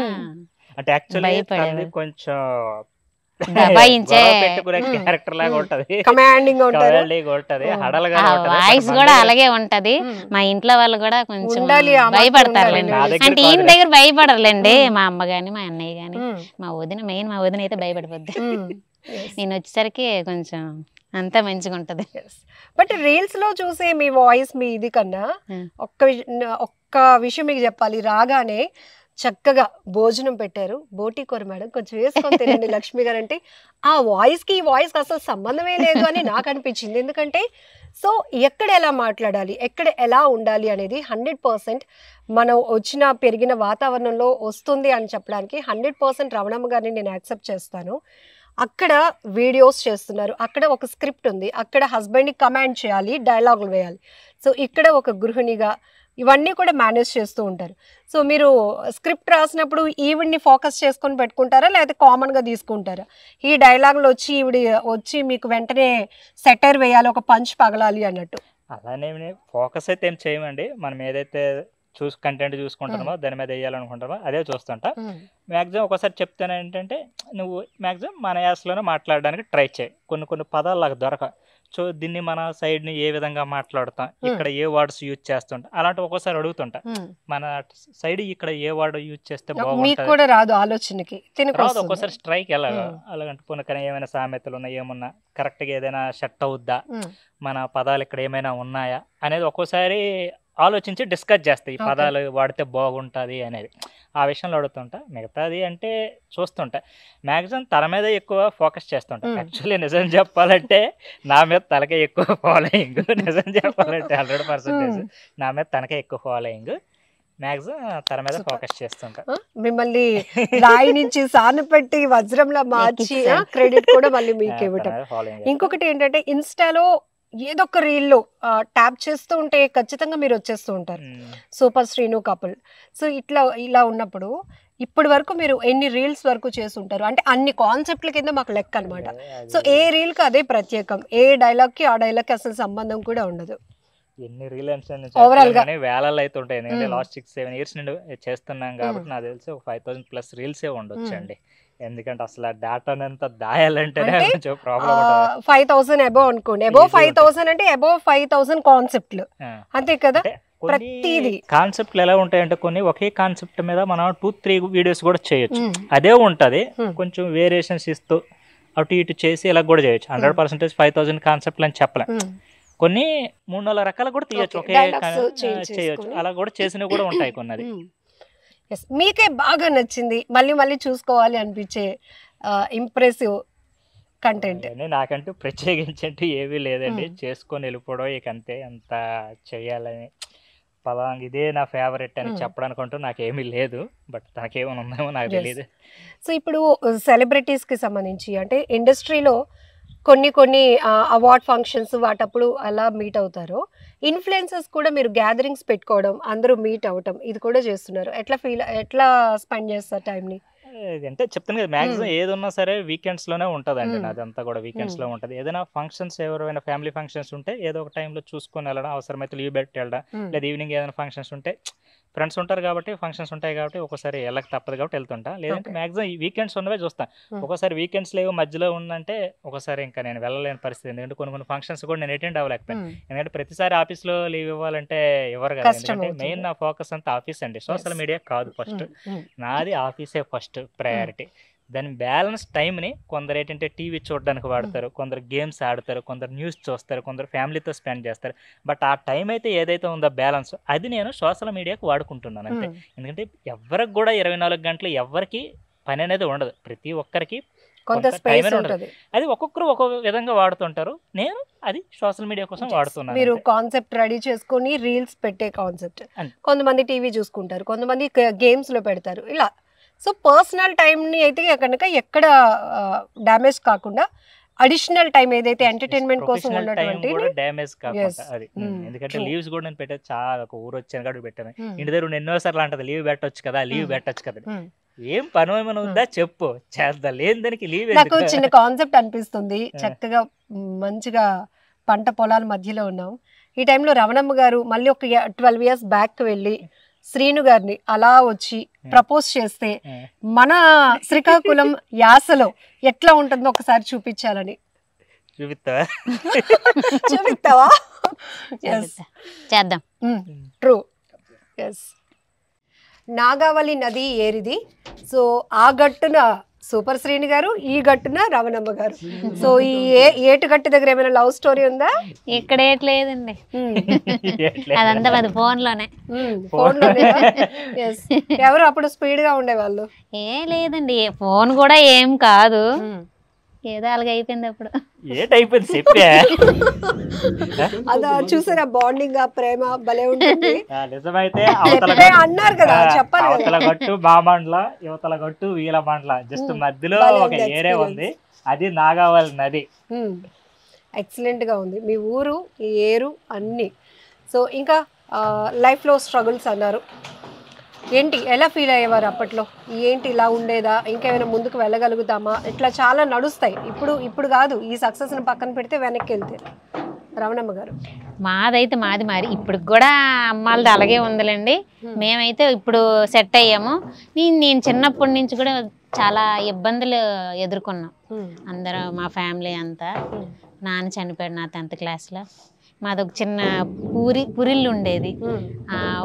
Speaker 3: అంటే యాక్చువల్లీ కొంచెం
Speaker 4: దబాయించే
Speaker 3: గొడవ పెట్టుకునే క్యారెక్టర్ లాగా ఉంటది,
Speaker 2: కమాండింగ్ ఉంటారు.
Speaker 3: కమాండింగ్ ఉంటది, హడలుగా ఉంటది.
Speaker 4: వాయిస్ కూడా అలాగే ఉంటది. మా ఇంట్లో వాళ్ళు కూడా కొంచెం
Speaker 2: ఉండాలి, ఆ మాత్రం
Speaker 4: భయపడతారులేండి.
Speaker 3: ఉండాలి. నా దగ్గర
Speaker 4: అంటే ఈయన
Speaker 3: కాదులే.
Speaker 4: దగ్గర భయపడరులేండి. మా అమ్మ గాని మా అన్నయ్య గాని మా వదిన, మెయిన్ మా వదిన అయితే భయపడిపోద్ది. నేను వచ్చేసరికి కొంచెం అంతా మంచిగా ఉంటది.
Speaker 2: బట్ రీల్స్ లో చూసే మీ వాయిస్ మీ ఇది కన్నా ఒక్క విషయం మీకు చెప్పాలి. రాగానే చక్కగా భోజనం పెట్టారు, బోటి కూర మేడం కొంచెం వేసుకొని తినండి లక్ష్మి గారు అంటే ఆ వాయిస్ కి ఈ వాయిస్ అసలు సంబంధమే లేదు అని నాకు అనిపించింది. ఎందుకంటే సో ఎక్కడ ఎలా మాట్లాడాలి, ఎక్కడ ఎలా ఉండాలి అనేది 100% మనం వచ్చిన పెరిగిన వాతావరణంలో వస్తుంది అని చెప్పడానికి 100% రమణమ్మ గారిని నేను యాక్సెప్ట్ చేస్తాను. అక్కడ వీడియోస్ చేస్తున్నారు, అక్కడ ఒక స్క్రిప్ట్ ఉంది, అక్కడ హస్బెండ్ని కమాండ్ చేయాలి, డైలాగులు వేయాలి. సో ఇక్కడ ఒక గృహిణిగా ఇవన్నీ కూడా మేనేజ్ చేస్తూ ఉంటారు. సో మీరు స్క్రిప్ట్ రాసినప్పుడు ఈవిడ్ని ఫోకస్ చేసుకొని పెట్టుకుంటారా, లేకపోతే కామన్గా తీసుకుంటారా? ఈ డైలాగులు వచ్చి ఈవిడ వచ్చి మీకు వెంటనే సెటర్ వేయాలి, ఒక పంచ్ పగలాలి అన్నట్టు?
Speaker 3: అలానే ఫోకస్ అయితే ఏం చేయమండి. మనం ఏదైతే కంటెంట్ చూసుకుంటామో దాని మీద వేయాలనుకుంటామో అదే చూస్తుంటా. మ్యాక్సిమం ఒకసారి చెప్తాను ఏంటంటే, నువ్వు మ్యాక్సిమం మన యాసలోనే మాట్లాడడానికి ట్రై చేయి. కొన్ని పదాలు నాకు దొరక, సో దీన్ని మన సైడ్ని ఏ విధంగా మాట్లాడుతాం, ఇక్కడ ఏ వర్డ్స్ యూజ్ చేస్తుంటా, అలాంటి ఒక్కోసారి అడుగుతుంటా. మన సైడ్ ఇక్కడ ఏ వర్డ్ యూజ్ చేస్తే
Speaker 2: మీకు కూడా రాదు ఆలోచనకి,
Speaker 3: రాదు. ఒక్కోసారి స్ట్రైక్ అలాగంటే పునకనే ఏమైనా సామెతలు ఉన్నాయి, ఏమున్నా కరెక్ట్గా ఏదైనా సెట్ అవుద్దా, మన పదాలు ఇక్కడ ఏమైనా ఉన్నాయా అనేది ఒక్కోసారి ఆలోచించి డిస్కస్ చేస్తాయి. ఈ పదాలు వాడితే బాగుంటుంది అనేది ఆ విషయంలో అడుగుతుంటా. మిగతాది అంటే చూస్తుంటా. మ్యాక్సిమం తన మీద ఎక్కువ ఫోకస్ చేస్తుంటా. యాక్చువల్లీ నిజం చెప్పాలంటే నా మీద తనకే ఎక్కువ ఫాలోయింగ్. నిజం చెప్పాలంటే 100% నా మీద తనకే ఎక్కువ ఫాలోయింగ్. మ్యాక్సిమం తన మీద ఫోకస్ చేస్తుంటా.
Speaker 2: మిమ్మల్ని రాయి నుంచి సాన పెట్టి వజ్రంలా మార్చి క్రెడిట్ కూడా మళ్ళీ మీకు ఇవ్వటం. ఇంకొకటి ఏంటంటే ఇన్స్టాలో ఏదో ఒక రీల్లో ట్యాప్ చేస్తూ ఉంటే ఖచ్చితంగా మీరు వచ్చేస్తూ ఉంటారు, సూపర్ శ్రీను కపుల్. సో ఇలా ఉన్నప్పుడు ఇప్పటి వరకు మీరు ఎన్ని రీల్స్ వరకు చేసి ఉంటారు? అంటే అన్ని కాన్సెప్ట్ల కింద మాకు లెక్క అనమాట. సో ఏ రీల్కి అదే ప్రత్యేకం, ఏ డైలాగ్కి ఆ డైలాగ్కి అసలు సంబంధం కూడా ఉండదు.
Speaker 3: ఎన్ని రీల్స్ వేలలో అయితే ఉంటాయి. ఎందుకంటే లాస్ట్ 6-7 years నుండి చేస్తున్నాం కాబట్టి నాకు తెలిసి ఒక 5,000+ రీల్సే ఉండొచ్చు అండి. ఎందుకంటే అసలు ఆ డేటాని అంతా దాయాలంటేనే కొంచెం ప్రాబ్లం.
Speaker 2: 5,000 అబోవ్ అనుకోండి. అబోవ్ 5,000 అంటే అబోవ్ 5,000 కాన్సెప్ట్లు, అంతే కదా? ప్రతిదీ
Speaker 3: కాన్సెప్ట్లు ఎలా ఉంటాయంటే కొన్ని ఒకే కాన్సెప్ట్ మీద మనం 2-3 వీడియోస్ కూడా చేయొచ్చు. అదే ఉంటది, కొంచెం వేరియేషన్స్ ఇస్తూ అటు ఇటు చేసి ఇలా కూడా చేయొచ్చు. 100% 5,000 కాన్సెప్ట్లు అని చెప్పలేం. కొన్ని 3-4 రకాలు కూడా తీయచ్చు, ఒకే చేయొచ్చు. అలా కూడా చేసినవి కూడా ఉంటాయి కొన్ని.
Speaker 2: మీకే బాగా నచ్చింది, మళ్ళీ మళ్ళీ చూసుకోవాలి అనిపించే ఇంప్రెసివ్ కంటెంట్?
Speaker 3: నాకంటూ ప్రత్యేకించంటూ ఏమీ లేదండి. చేసుకొని వెళ్ళిపోవడం ఇక అంతే. అంత చెయ్యాలని పలాంగ్ ఇదే నా ఫేవరెట్ అని చెప్పడానికంటూ నాకేమీ లేదు. బట్ తనకేమైనా ఉందేమో నాకు తెలియదు.
Speaker 2: సో ఇప్పుడు సెలబ్రిటీస్కి సంబంధించి అంటే ఇండస్ట్రీలో కొన్ని అవార్డ్ ఫంక్షన్స్ వాటప్పుడు అలా మీట్ అవుతారు. ఇన్ఫ్లుయెన్సర్స్ కూడా మీరు గ్యాదరింగ్స్ పెట్టుకోవడం, అందరూ మీట్ అవ్వటం, ఇది కూడా చేస్తున్నారు. ఎట్లా స్పెండ్ చేస్తారు టైంని?
Speaker 3: అంటే చెప్తాను కదా, మ్యాక్సిమం ఏది ఉన్నా సరే వీకెండ్స్ లోనే ఉంటుందండి. నాదంతా కూడా వీకెండ్స్ లో ఉంటుంది. ఏదైనా ఫంక్షన్స్, ఎవరైనా ఫ్యామిలీ ఫంక్షన్స్ ఉంటే ఏదో ఒక టైంలో చూసుకొని వెళ్ళడం, అవసరమైతే లీవ్ పెట్టి వెళ్ళడం, లేదా ఈవినింగ్ ఏదైనా ఫంక్షన్స్ ఉంటే ఫ్రెండ్స్ ఉంటారు కాబట్టి, ఫంక్షన్స్ ఉంటాయి కాబట్టి ఒకసారి వెళ్ళక తప్పదు కాబట్టి వెళ్తుంటా. లేదంటే మ్యాక్సిమం ఈ వీకెండ్స్ ఉన్నవే చూస్తాను. ఒకసారి వీకెండ్స్ లేవు మధ్యలో ఉందంటే ఒకసారి ఇంకా నేను వెళ్ళలేని పరిస్థితి. ఎందుకంటే కొన్ని ఫంక్షన్స్ కూడా నేను అటెండ్ అవ్వలేకపోయాను. ఎందుకంటే ప్రతిసారి ఆఫీస్లో లీవ్ ఇవ్వాలంటే ఎవరు కదా. ఎందుకంటే మెయిన్ నా ఫోకస్ అంతా ఆఫీస్ అండి, సోషల్ మీడియా కాదు. ఫస్ట్ నాది ఆఫీసే ఫస్ట్ ప్రయారిటీ. దాని బ్యాలెన్స్ టైంని కొందరు ఏంటంటే టీవీ చూడడానికి వాడతారు, కొందరు గేమ్స్ ఆడతారు, కొందరు న్యూస్ చూస్తారు, కొందరు ఫ్యామిలీతో స్పెండ్ చేస్తారు. బట్ ఆ టైం అయితే ఏదైతే ఉందో బ్యాలెన్స్, అది నేను సోషల్ మీడియాకు వాడుకుంటున్నాను అంతే. ఎందుకంటే ఎవరికి కూడా 24 గంటలు ఎవరికి పని అనేది ఉండదు. ప్రతి ఒక్కరికి కొంత టైం ఉంటుంది. అది ఒక్కొక్కరు ఒక్కొక్క విధంగా వాడుతుంటారు. నేను అది సోషల్ మీడియా కోసం వాడుతున్నాను.
Speaker 2: మీరు కాన్సెప్ట్ రెడీ చేసుకొని రీల్స్ పెట్టే కాన్సెప్ట్, కొంతమంది టీవీ చూసుకుంటారు, కొంతమంది గేమ్స్ లో పెడతారు, ఇలా. సో పర్సనల్ టైంని అయితే కనుక ఎక్కడ డ్యామేజ్ కాకుండా అడిషనల్ టైం ఏదైతే ఎంటర్టైన్మెంట్ కోసం ఉన్నటువంటి
Speaker 3: డ్యామేజ్ కాకుండా అది. ఎందుకంటే లీవ్స్ కూడా నేను పెట్టేది చాలా, ఒక ఊరు వచ్చాను కాబట్టి పెట్టాను. ఇంటి దగ్గర ఎన్నోసార్లు అంటది లీవ్ పెట్టొచ్చు కదా, లీవ్ పెట్టొచ్చు కదా. ఏం పని ఏమైనా ఉందా చెప్పు, చేద్దా. లేని దానికి లీవ్.
Speaker 2: నాకు చిన్న కాన్సెప్ట్ అనిపిస్తుంది. చక్కగా మంచిగా పంట పొలాల మధ్యలో ఉన్నాం. ఈ టైంలో రమణమ్మ గారు మళ్ళీ ఒక 12 years బ్యాక్ వెళ్ళి శ్రీను గారిని అలా వచ్చి ప్రపోజ్ చేస్తే మన శ్రీకాకుళం యాసలో ఎట్లా ఉంటుందో ఒకసారి చూపించాలని. చూపిస్తావా?
Speaker 4: చేద్దాం.
Speaker 2: ట్రూ. ఎస్. నాగావళి నది ఏరిది. సో ఆ గట్టున సూపర్ శ్రీని గారు, ఈ గట్టున రవణమ్మ గారు. సో ఈ ఏటుగట్టు దగ్గర ఏమైనా లవ్ స్టోరీ ఉందా?
Speaker 4: ఇక్కడ ఏట్లేదండి, అదంతా అది ఫోన్లోనే.
Speaker 2: ఫోన్లోనే. ఎవరు అప్పుడు స్పీడ్ గా ఉండేవాళ్ళు?
Speaker 4: ఏ లేదండి, ఫోన్ కూడా ఏం కాదు, ఏదో అలాగ అయిపోయింది. అప్పుడు
Speaker 3: ఏటైపోయింది చెప్పే.
Speaker 2: అదా చూసారా బాండింగ్, ఆ ప్రేమ భలే ఉంటుంది.
Speaker 3: నిజమైతే
Speaker 2: అన్నారు కదా, చెప్పాలి.
Speaker 3: అవతల గట్టు బామండ్ల, యువతల గట్టు వీల మండల, జస్ట్ మధ్యలో ఒక ఏరే ఉంది, అది నాగావళి నది.
Speaker 2: ఎక్సలెంట్ గా ఉంది మీ ఊరు, ఈ ఏరు అన్ని. సో ఇంకా లైఫ్ లో స్ట్రగుల్స్ అన్నారు, ఏంటి, ఎలా ఫీల్ అయ్యేవారు అప్పట్లో? ఏంటి ఇలా ఉండేదా, ఇంకేమైనా ముందుకు వెళ్ళగలుగుతామా? ఇట్లా చాలా నడుస్తాయి. ఇప్పుడు కాదు, ఈ సక్సెస్ ని పక్కన పెడితే వెనక్కి వెళ్తే. రవణమ్మ గారు,
Speaker 4: మాదైతే మాది మరి ఇప్పుడు కూడా అమ్మాలది అలాగే ఉందిలేండి. మేమైతే ఇప్పుడు సెట్ అయ్యాము. నేను చిన్నప్పటి నుంచి కూడా చాలా ఇబ్బందులు ఎదుర్కొన్నాం అందరూ, మా ఫ్యామిలీ అంతా. నాన్న చనిపోయాడు నా 10th క్లాస్లో. మాదొక చిన్న పురిల్లు ఉండేది.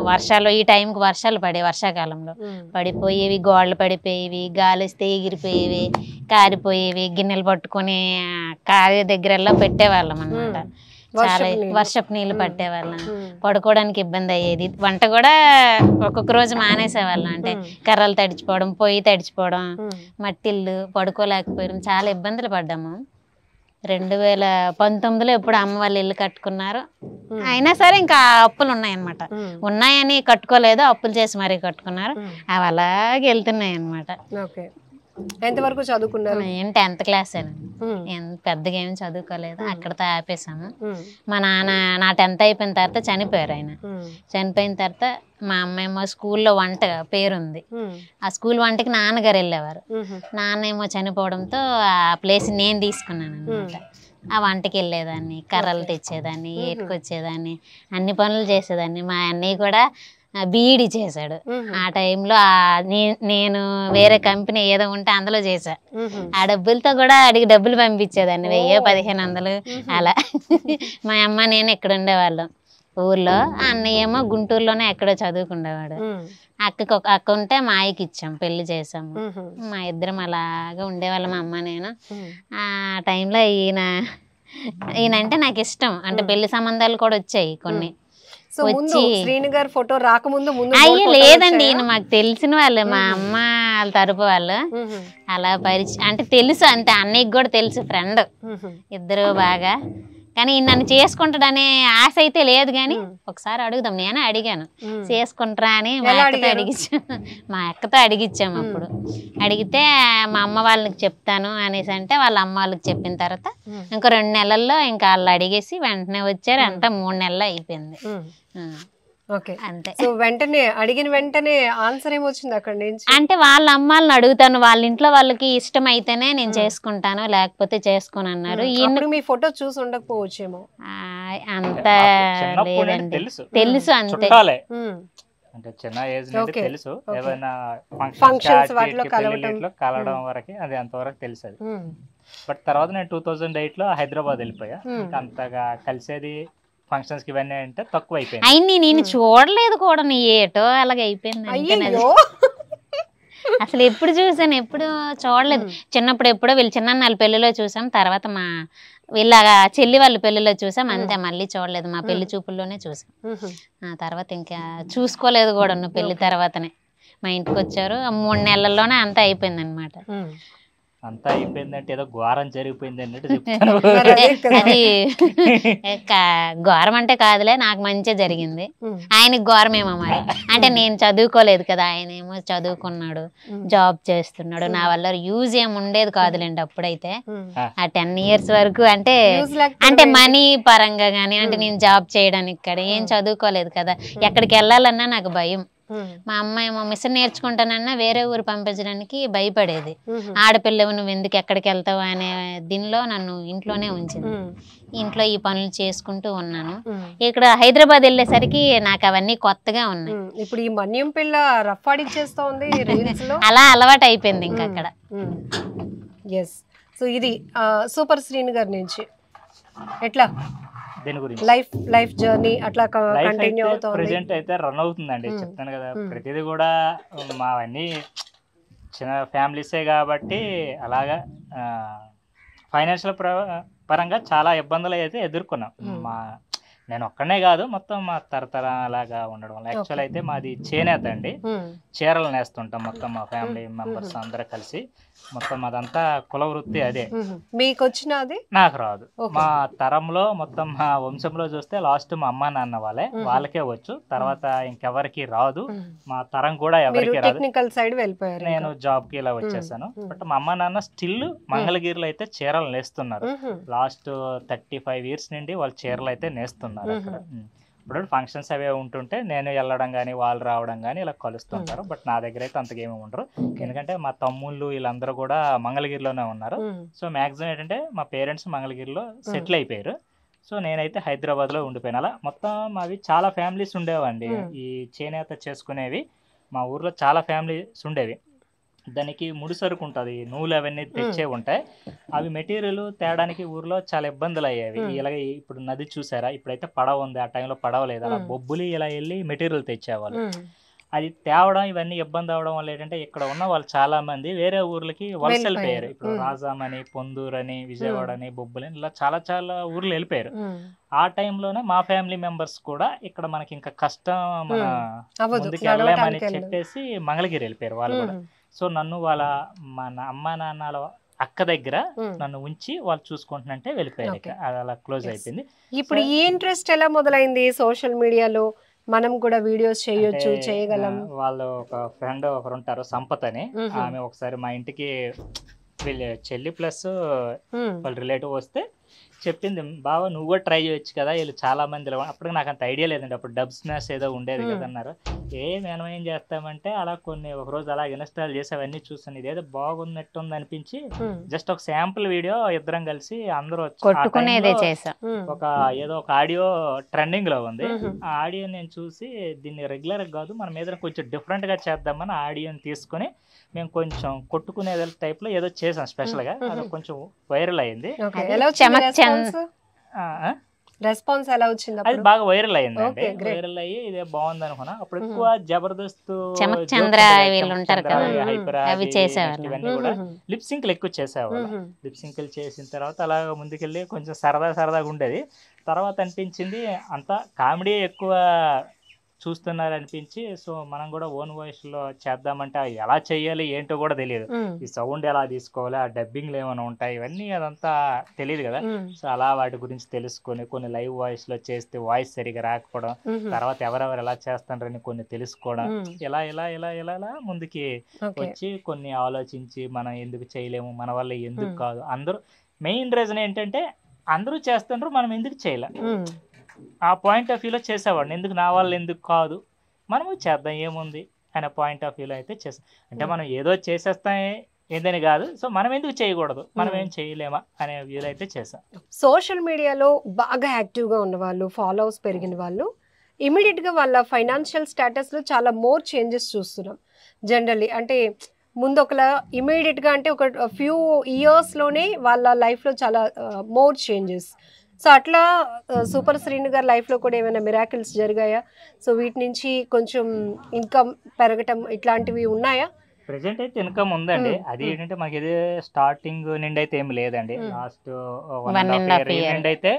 Speaker 4: వర్షాలు, ఈ టైంకి వర్షాలు పడే, వర్షాకాలంలో పడిపోయేవి, గోడలు పడిపోయేవి, గాలి వస్తే ఎగిరిపోయేవి, కారిపోయేవి. గిన్నెలు పట్టుకొని కారి దగ్గరలో పెట్టేవాళ్ళం అన్నమాట. చాలా వర్షపు నీళ్ళు పట్టేవాళ్ళం, పడుకోవడానికి ఇబ్బంది అయ్యేది. వంట కూడా ఒక్కొక్క రోజు మానేసేవాళ్ళం. అంటే కర్రలు తడిచిపోవడం, పొయ్యి తడిచిపోవడం, మట్టిల్లు, పడుకోలేకపోవడం, చాలా ఇబ్బందులు పడ్డాము. 2019లో ఎప్పుడు అమ్మ వాళ్ళు ఇల్లు కట్టుకున్నారు. అయినా సరే ఇంకా అప్పులు ఉన్నాయన్నమాట. ఉన్నాయని కట్టుకోలేదు, అప్పులు చేసి మరీ కట్టుకున్నారు. అవి అలాగే వెళ్తున్నాయి అన్నమాట.
Speaker 2: ఎంతవరకు చదువుకున్నారు?
Speaker 4: నేను 10th క్లాస్ పెద్దగా ఏమి చదువుకోలేదు, అక్కడతో ఆపేసాము. మా నాన్న నా 10th అయిపోయిన తర్వాత చనిపోయారు. ఆయన చనిపోయిన తర్వాత మా అమ్మేమో స్కూల్లో వంట పేరుంది, ఆ స్కూల్ వంటకి నాన్నగారు వెళ్ళేవారు. నాన్న ఏమో చనిపోవడంతో ఆ ప్లేస్ నేను తీసుకున్నాను అనమాట. ఆ వంటకి వెళ్ళేదాన్ని, కర్రలు తెచ్చేదాన్ని, ఏటుకొచ్చేదాన్ని, అన్ని పనులు చేసేదాన్ని. మా అన్నయ్య కూడా బీఈడీ చేశాడు. ఆ టైంలో నేను వేరే కంపెనీ ఏదో ఉంటే అందులో చేశా. ఆ డబ్బులతో కూడా అడిగి డబ్బులు పంపించేదాన్ని, 1000-1500 అలా. మా అమ్మ నేను ఎక్కడ ఉండేవాళ్ళం ఊర్లో, అన్నయ్య ఏమో గుంటూరులోనే ఎక్కడో చదువుకుండేవాడు. అక్క ఉంటే మా ఆయనకి ఇచ్చాం, పెళ్లి చేసాము. మా ఇద్దరం అలాగా ఉండేవాళ్ళం, మా అమ్మ నేను. ఆ టైంలో ఈయనంటే నాకు ఇష్టం, అంటే పెళ్లి సంబంధాలు కూడా వచ్చాయి కొన్ని.
Speaker 2: శ్రీను గారి ఫోటో రాకముందు
Speaker 4: అయ్యో లేదండి, ఈయన మాకు తెలిసిన వాళ్ళు, మా అమ్మ వాళ్ళ తరపు వాళ్ళు. అలా పరిచయం అంటే తెలుసు అంతే, అన్నయ్యకి కూడా తెలుసు, ఫ్రెండ్ ఇద్దరు బాగా. కానీ నన్ను చేసుకుంటాడనే ఆశ అయితే లేదు. కానీ ఒకసారి అడుగుదాం, నేను అడిగాను చేసుకుంటారా అని. మా అక్కతో అడిగిచ్చాము. అప్పుడు అడిగితే మా అమ్మ వాళ్ళకి చెప్తాను అనేసి అంటే, వాళ్ళ అమ్మ వాళ్ళకి చెప్పిన తర్వాత ఇంకో 2 నెలల్లో ఇంకా వాళ్ళు అడిగేసి వెంటనే వచ్చారు. అంతా 3 నెలలు అయిపోయింది
Speaker 2: అంతే. సో వెంటనే అడిగిన వెంటనే ఆన్సర్ ఏమొచ్చింది అక్కడి నుంచి?
Speaker 4: అంటే వాళ్ళ అమ్మాయిని అడుగుతాను, వాళ్ళ ఇంట్లో వాళ్ళకి ఇష్టం అయితేనే నేను చేసుకుంటాను, లేకపోతే చేసుకోను అన్నారు.
Speaker 2: మీ ఫోటో చూసి ఉండకపోవచ్చేమో,
Speaker 4: అంత లేదండి, తెలుసు అంతే.
Speaker 3: అంటే చిన్న ఏజ్ నుండి తెలుసు, ఏమైనా ఫంక్షన్స్ వాటిలో కలవడం వరకు అది అంతవరకు తెలుసు. బట్ తర్వాత నేను 2008లో హైదరాబాద్ వెళ్ళిపోయా. అంతగా కలిసేది ఫంక్షన్స్ కి ఇవన్నీ అంటే తక్కువ అయిపోయింది.
Speaker 4: నేను చూడలేదు కూడా, నీ ఏటో అలాగ అయిపోయింది. అసలు ఎప్పుడు చూసాను, ఎప్పుడు చూడలేదు. చిన్నప్పుడు ఎప్పుడో వీళ్ళు చిన్న పెళ్లిలో చూసాం, తర్వాత మా వీళ్ళ చెల్లి వాళ్ళ పెళ్లిలో చూసాం, అంతే. మళ్ళీ చూడలేదు, మా పెళ్లి చూపుల్లోనే చూసాం. ఆ తర్వాత ఇంకా చూసుకోలేదు కూడా. పెళ్లి తర్వాతనే మా ఇంటికి వచ్చారు, 3 నెలల్లోనే అంతా అయిపోయింది అనమాట.
Speaker 3: అంతా అయిపోయిందంటే ఏదో ఘోరం జరిగిపోయింది అన్నట్టు చెప్తాను.
Speaker 4: అది ఘోరం అంటే కాదులే, నాకు మంచిగా జరిగింది. ఆయనకి ఘోరమేమో మరి, అంటే నేను చదువుకోలేదు కదా, ఆయన ఏమో చదువుకున్నాడు, జాబ్ చేస్తున్నాడు. నా వల్ల యూజ్ ఏమి ఉండేది కాదులేండి అప్పుడైతే. ఆ 10 years వరకు అంటే మనీ పరంగా గానీ, అంటే నేను జాబ్ చేయడానికి ఇక్కడ ఏం చదువుకోలేదు కదా, ఎక్కడికి వెళ్ళాలన్నా నాకు భయం. మా అమ్మాయి ఏమో మిషన్ నేర్చుకుంటానన్నా వేరే ఊరు పంపించడానికి భయపడేది. ఆడపిల్లవు నువ్వు ఎందుకు ఎక్కడికి వెళ్తావు అనే దీనిలో నన్ను ఇంట్లోనే ఉంచింది. ఇంట్లో ఈ పనులు చేసుకుంటూ ఉన్నాను. ఇక్కడ హైదరాబాద్ వెళ్ళేసరికి నాకు అవన్నీ కొత్తగా ఉన్నాయి.
Speaker 2: ఇప్పుడు ఈ మన్యం పిల్ల రఫ్ ఆడిచ్చేస్తా ఉంది రీల్స్ లో,
Speaker 4: అలా అలవాటు అయిపోయింది ఇంకా అక్కడ.
Speaker 2: ఎస్. సో ఇది సూపర్ శ్రీను గారి నుంచి ఎట్లా
Speaker 3: దీని గురించి
Speaker 2: లైఫ్ జర్నీ అట్లా కంటిన్యూ అవుతుంది?
Speaker 3: ప్రెజెంట్ అయితే రన్ అవుతుందండి. చెప్తాను కదా, ప్రతిదీ కూడా మావన్నీ చిన్న ఫ్యామిలీసే కాబట్టి అలాగా ఫైనాన్షియల్ పరంగా చాలా ఇబ్బందులు అయితే ఎదుర్కొన్నాం. నేను ఒక్కనే కాదు, మొత్తం మా తరతరాలాగా ఉండడం వల్ల. యాక్చువల్ అయితే మాది చేనేత అండి, చీరలు నేస్తుంటాం మొత్తం మా ఫ్యామిలీ మెంబర్స్ అందరూ కలిసి. మొత్తం అదంతా కుల వృత్తి అదే.
Speaker 2: మీకు వచ్చినది?
Speaker 3: నాకు రాదు. మా తరంలో మొత్తం మా వంశంలో చూస్తే లాస్ట్ మా అమ్మ నాన్న వాళ్ళకే వచ్చు, తర్వాత ఇంకెవరికి రాదు. మా తరం కూడా ఎవరికి రాదు.
Speaker 2: టెక్నికల్ సైడ్ వెళ్ళిపోయారు.
Speaker 3: నేను జాబ్ కి ఇలా వచ్చేసాను. బట్ మా అమ్మ నాన్న స్టిల్ మంగళగిరిలో అయితే చీరలు నేస్తున్నారు. లాస్ట్ 35 years నుండి వాళ్ళు చీరలు అయితే నేస్తున్నారు అక్కడ. ఇప్పుడు ఫంక్షన్స్ అవే ఉంటుంటే నేను వెళ్ళడం కానీ వాళ్ళు రావడం కానీ ఇలా కలుస్తుంటారు. బట్ నా దగ్గర అయితే అంతకేమీ ఉండరు, ఎందుకంటే మా తమ్ముళ్ళు వీళ్ళందరూ కూడా మంగళగిరిలోనే ఉన్నారు. సో మ్యాక్సిమం ఏంటంటే మా పేరెంట్స్ మంగళగిరిలో సెటిల్ అయిపోయారు. సో నేనైతే హైదరాబాద్లో ఉండిపోయాను. అలా మొత్తం అవి చాలా ఫ్యామిలీస్ ఉండేవండి ఈ చేనేత చేసుకునేవి. మా ఊర్లో చాలా ఫ్యామిలీస్ ఉండేవి. దానికి ముడి సరుకు ఉంటుంది, నూలు అవన్నీ తెచ్చే ఉంటాయి. అవి మెటీరియల్ తేడానికి ఊర్లో చాలా ఇబ్బందులు అయ్యేవి. ఇలాగే ఇప్పుడు నది చూసారా, ఇప్పుడైతే పడవ ఉంది, ఆ టైంలో పడవ లేదు. అలా బొబ్బులి ఇలా వెళ్ళి మెటీరియల్ తెచ్చేవాళ్ళు. అది తేవడం ఇవన్నీ ఇబ్బంది అవడం వల్ల ఏంటంటే ఇక్కడ ఉన్న వాళ్ళు చాలా మంది వేరే ఊర్లకి వలస వెళ్ళిపోయారు. ఇప్పుడు రాజామని, పొందూరు అని, విజయవాడ అని, బొబ్బులి ఇలా చాలా చాలా ఊర్లు వెళ్ళిపోయారు. ఆ టైంలోనే మా ఫ్యామిలీ మెంబర్స్ కూడా ఇక్కడ మనకి ఇంకా కష్టం మన ముందుకు వెళ్ళామని చెప్పేసి మంగళగిరి వెళ్ళిపోయారు వాళ్ళు కూడా. సో నన్ను వాళ్ళ మన అమ్మ నాన్నల అక్క దగ్గర నన్ను ఉంచి వాళ్ళు చూసుకుంటున్నంటే వెళ్ళిపోయారు. అది అలా క్లోజ్ అయిపోయింది.
Speaker 2: ఇప్పుడు ఈ ఇంట్రెస్ట్ ఎలా మొదలైంది? సోషల్ మీడియాలో మనం కూడా వీడియోస్ చేయొచ్చు, చేయగలం.
Speaker 3: వాళ్ళు ఒక ఫ్రెండ్ ఒకరు ఉంటారు సంపత్ అని, ఆమె ఒకసారి మా ఇంటికి వీళ్ళ చెల్లి ప్లస్ వాళ్ళ రిలేటివ్ వస్తే చెప్పింది, బావ నువ్వు కూడా ట్రై చేయొచ్చు కదా, వీళ్ళు చాలా మంది. అప్పుడు నాకు అంత ఐడియా లేదండి, అప్పుడు డబ్ స్మాష్ ఏదో ఉండేది కదా అన్నారు. మనం ఏం చేస్తామంటే అలా కొన్ని ఒక రోజు అలా ఇన్స్టాల్ చేసి అవన్నీ చూసాను. ఇదేదో బాగున్నట్టుంది అనిపించి జస్ట్ ఒక శాంపుల్ వీడియో ఇద్దరం కలిసి అందరూ ఒక ఏదో ఒక ఆడియో ట్రెండింగ్ లో ఉంది. ఆ ఆడియో నేను చూసి దీన్ని రెగ్యులర్ కాదు మనం ఏదైనా కొంచెం డిఫరెంట్ గా చేద్దామని ఆడియోని తీసుకొని మేము కొంచెం కొట్టుకునే టైప్ లో ఏదో చేసాం స్పెషల్ గా. అది కొంచెం వైరల్ అయింది.
Speaker 2: రెస్పాన్స్ ఎలా వచ్చింది?
Speaker 3: అది బాగా వైరల్ అయింది అండి. వైరల్ అయ్యి ఇదే బాగుంది అనుకున్నా. అప్పుడు ఎక్కువ జబర్దస్త్, ఇవన్నీ కూడా లిప్ సింక్లు ఎక్కువ చేసేవాళ్ళు. లిప్ సింక్లు చేసిన తర్వాత అలా ముందుకెళ్ళి కొంచెం సరదాగా ఉండేది. తర్వాత అనిపించింది అంతా కామెడీ ఎక్కువ చూస్తున్నారు అనిపించి, సో మనం కూడా ఓన్ వాయిస్ లో చేద్దామంటే ఎలా చెయ్యాలి ఏంటో కూడా తెలియదు. ఈ సౌండ్ ఎలా తీసుకోవాలి, ఆ డబ్బింగ్లు ఏమైనా ఉంటాయి, ఇవన్నీ అదంతా తెలియదు కదా. సో అలా వాటి గురించి తెలుసుకొని కొన్ని లైవ్ వాయిస్ లో చేస్తే వాయిస్ సరిగా రాకపోవడం, తర్వాత ఎవరెవరు ఎలా చేస్తారని కొన్ని తెలుసుకోవడం, ఇలా ఇలా ఇలా ఇలా ఇలా ముందుకి వచ్చి కొన్ని ఆలోచించి మనం ఎందుకు చేయలేము, మన వల్ల ఎందుకు కాదు. అందరూ మెయిన్ రీజన్ ఏంటంటే అందరూ చేస్తుండ్రు, మనం ఎందుకు చేయలే, ఆ పాయింట్ ఆఫ్ వ్యూలో చేసేవాడిని. ఎందుకు నా వాళ్ళు ఎందుకు కాదు, మనము చేద్దాం ఏముంది అనే పాయింట్ ఆఫ్ వ్యూలో అయితే చేస్తాం. అంటే మనం ఏదో చేసేస్తాం ఏందని కాదు, సో మనం ఎందుకు చేయకూడదు, మనం ఏం చేయలేమా అనే వ్యూలో అయితే చేసాం.
Speaker 2: సోషల్ మీడియాలో బాగా యాక్టివ్గా ఉన్న వాళ్ళు, ఫాలోవర్స్ పెరిగిన వాళ్ళు ఇమీడియట్గా వాళ్ళ ఫైనాన్షియల్ స్టేటస్లో చాలా మోర్ చేంజెస్ చూస్తున్నాం జనరల్లీ. అంటే ముందు ఒకలా ఇమీడియట్గా అంటే ఒక ఫ్యూ ఇయర్స్లోనే వాళ్ళ లైఫ్లో చాలా మోర్ చేంజెస్. సో అట్లా సూపర్ శ్రీను గారి లైఫ్లో కూడా ఏమైనా మిరాకిల్స్ జరిగాయా? సో వీటి నుంచి కొంచెం ఇన్కమ్ పెరగటం ఇట్లాంటివి ఉన్నాయా?
Speaker 3: ప్రెజెంట్ అయితే ఇన్కమ్ ఉందండి. అది ఏంటంటే మనకి ఇది స్టార్టింగ్ నుండి అయితే ఏమి లేదండి. లాస్ట్ 1.5 year నుండి అయితే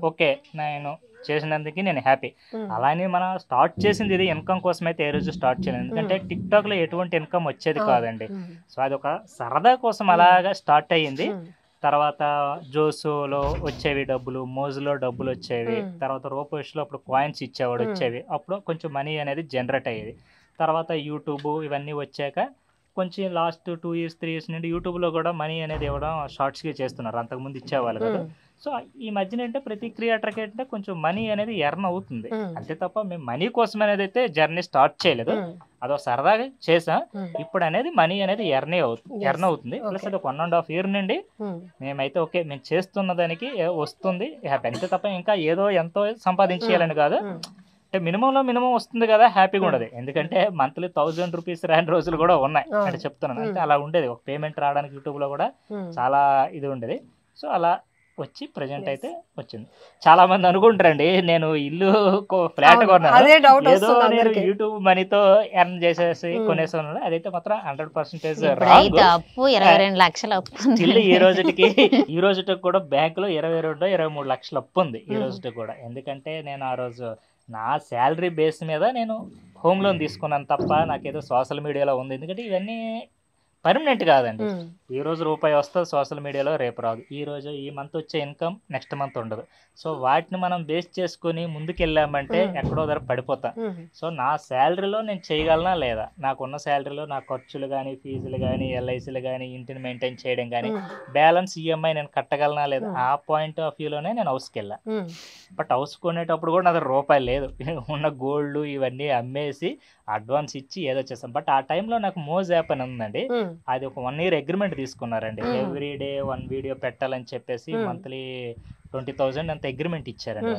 Speaker 3: ఓకే, నేను చేసినందుకు నేను హ్యాపీ. అలానే మనం స్టార్ట్ చేసింది ఇది ఇన్కమ్ కోసం అయితే ఏ రోజు స్టార్ట్ చేయలేదు, ఎందుకంటే టిక్ టాక్ లో ఎటువంటి ఇన్కమ్ వచ్చేది కాదండి. సో అది ఒక సరదా కోసం అలాగా స్టార్ట్ అయ్యింది. తర్వాత జోసులో వచ్చేవి డబ్బులు, మోజులో డబ్బులు వచ్చేవి, తర్వాత రూపాయిస్లో అప్పుడు కాయిన్స్ ఇచ్చేవాడు వచ్చేవి, అప్పుడు కొంచెం మనీ అనేది జనరేట్ అయ్యేది. తర్వాత యూట్యూబ్ ఇవన్నీ వచ్చాక కొంచెం లాస్ట్ 2 years 3 years నుండి యూట్యూబ్లో కూడా మనీ అనేది ఇవ్వడం షార్ట్స్కి చేస్తున్నారు, అంతకుముందు ఇచ్చేవాళ్ళు కదా. సో ఈ మధ్యన అంటే ప్రతి క్రియేటర్కి అంటే కొంచెం మనీ అనేది ఎర్న్ అవుతుంది, అంతే తప్ప మేము మనీ కోసం అనేది అయితే జర్నీ స్టార్ట్ చేయలేదు, అదో సరదాగా చేసాం. ఇప్పుడు అనేది మనీ అనేది ఎర్న్ అవుతుంది. ప్లస్ అది 1.5 year నుండి మేమైతే ఓకే మేము చేస్తున్న దానికి వస్తుంది హ్యాపీ, అంతే తప్ప ఇంకా ఏదో ఎంతో సంపాదించేయాలని కాదు. అంటే మినిమంలో మినిమం వస్తుంది కదా, హ్యాపీగా ఉండదు. ఎందుకంటే మంత్లీ 1000 రూపీస్ రాని రోజులు కూడా ఉన్నాయి అంటే చెప్తున్నాను. అంటే అలా ఉండేది, ఒక పేమెంట్ రావడానికి యూట్యూబ్ లో కూడా చాలా ఇది ఉండేది. సో అలా వచ్చి ప్రజెంట్ అయితే వచ్చింది. చాలా మంది అనుకుంటారండి నేను ఇల్లు ఫ్లాట్ కొన్నాను ఏదో నేను యూట్యూబ్ మనీతో ఎర్న్ చేసేసి కొనేసాను, అదైతే మాత్రం 100%
Speaker 4: అప్పు 22 లక్షలు అప్పు
Speaker 3: స్టిల్ ఈ రోజుకి కూడా బ్యాంక్ లో 22-23 లక్షలు అప్పు ఉంది ఈ రోజుకి కూడా. ఎందుకంటే నేను ఆ రోజు నా శాలరీ బేస్ మీద నేను హోమ్ లోన్ తీసుకున్నాను తప్ప నాకేదో సోషల్ మీడియాలో ఉంది. ఎందుకంటే ఇవన్నీ పర్మనెంట్ కాదండి, ఈ రోజు రూపాయి వస్తుంది సోషల్ మీడియాలో, రేపు రాదు. ఈ రోజు ఈ మంత్ వచ్చే ఇన్కమ్ నెక్స్ట్ మంత్ ఉండదు. సో వాటిని మనం బేస్ చేసుకుని ముందుకెళ్ళామంటే ఎక్కడో ధర పడిపోతాం. సో నా శాలరీలో నేను చేయగలనా లేదా, నాకున్న శాలరీలో నా ఖర్చులు కానీ ఫీజులు కానీ ఎల్ఐసీలు కానీ ఇంటిని మెయింటైన్ చేయడం కానీ బ్యాలెన్స్ ఈఎంఐ నేను కట్టగలనా లేదా, ఆ పాయింట్ ఆఫ్ వ్యూలోనే నేను హౌస్కి వెళ్ళాను. బట్ హౌస్ కొనేటప్పుడు కూడా నా దగ్గర రూపాయలు లేదు, ఉన్న గోల్డ్ ఇవన్నీ అమ్మేసి అడ్వాన్స్ ఇచ్చి ఏదో చేస్తాం. బట్ ఆ టైంలో నాకు మోజ్ యాప్ అని ఉందండి, అది ఒక 1 year అగ్రిమెంట్ తీసుకున్నారండి. ఎవ్రీ డే 1 వీడియో పెట్టాలని చెప్పేసి మంత్లీ 20,000 అంత అగ్రిమెంట్ ఇచ్చారండి.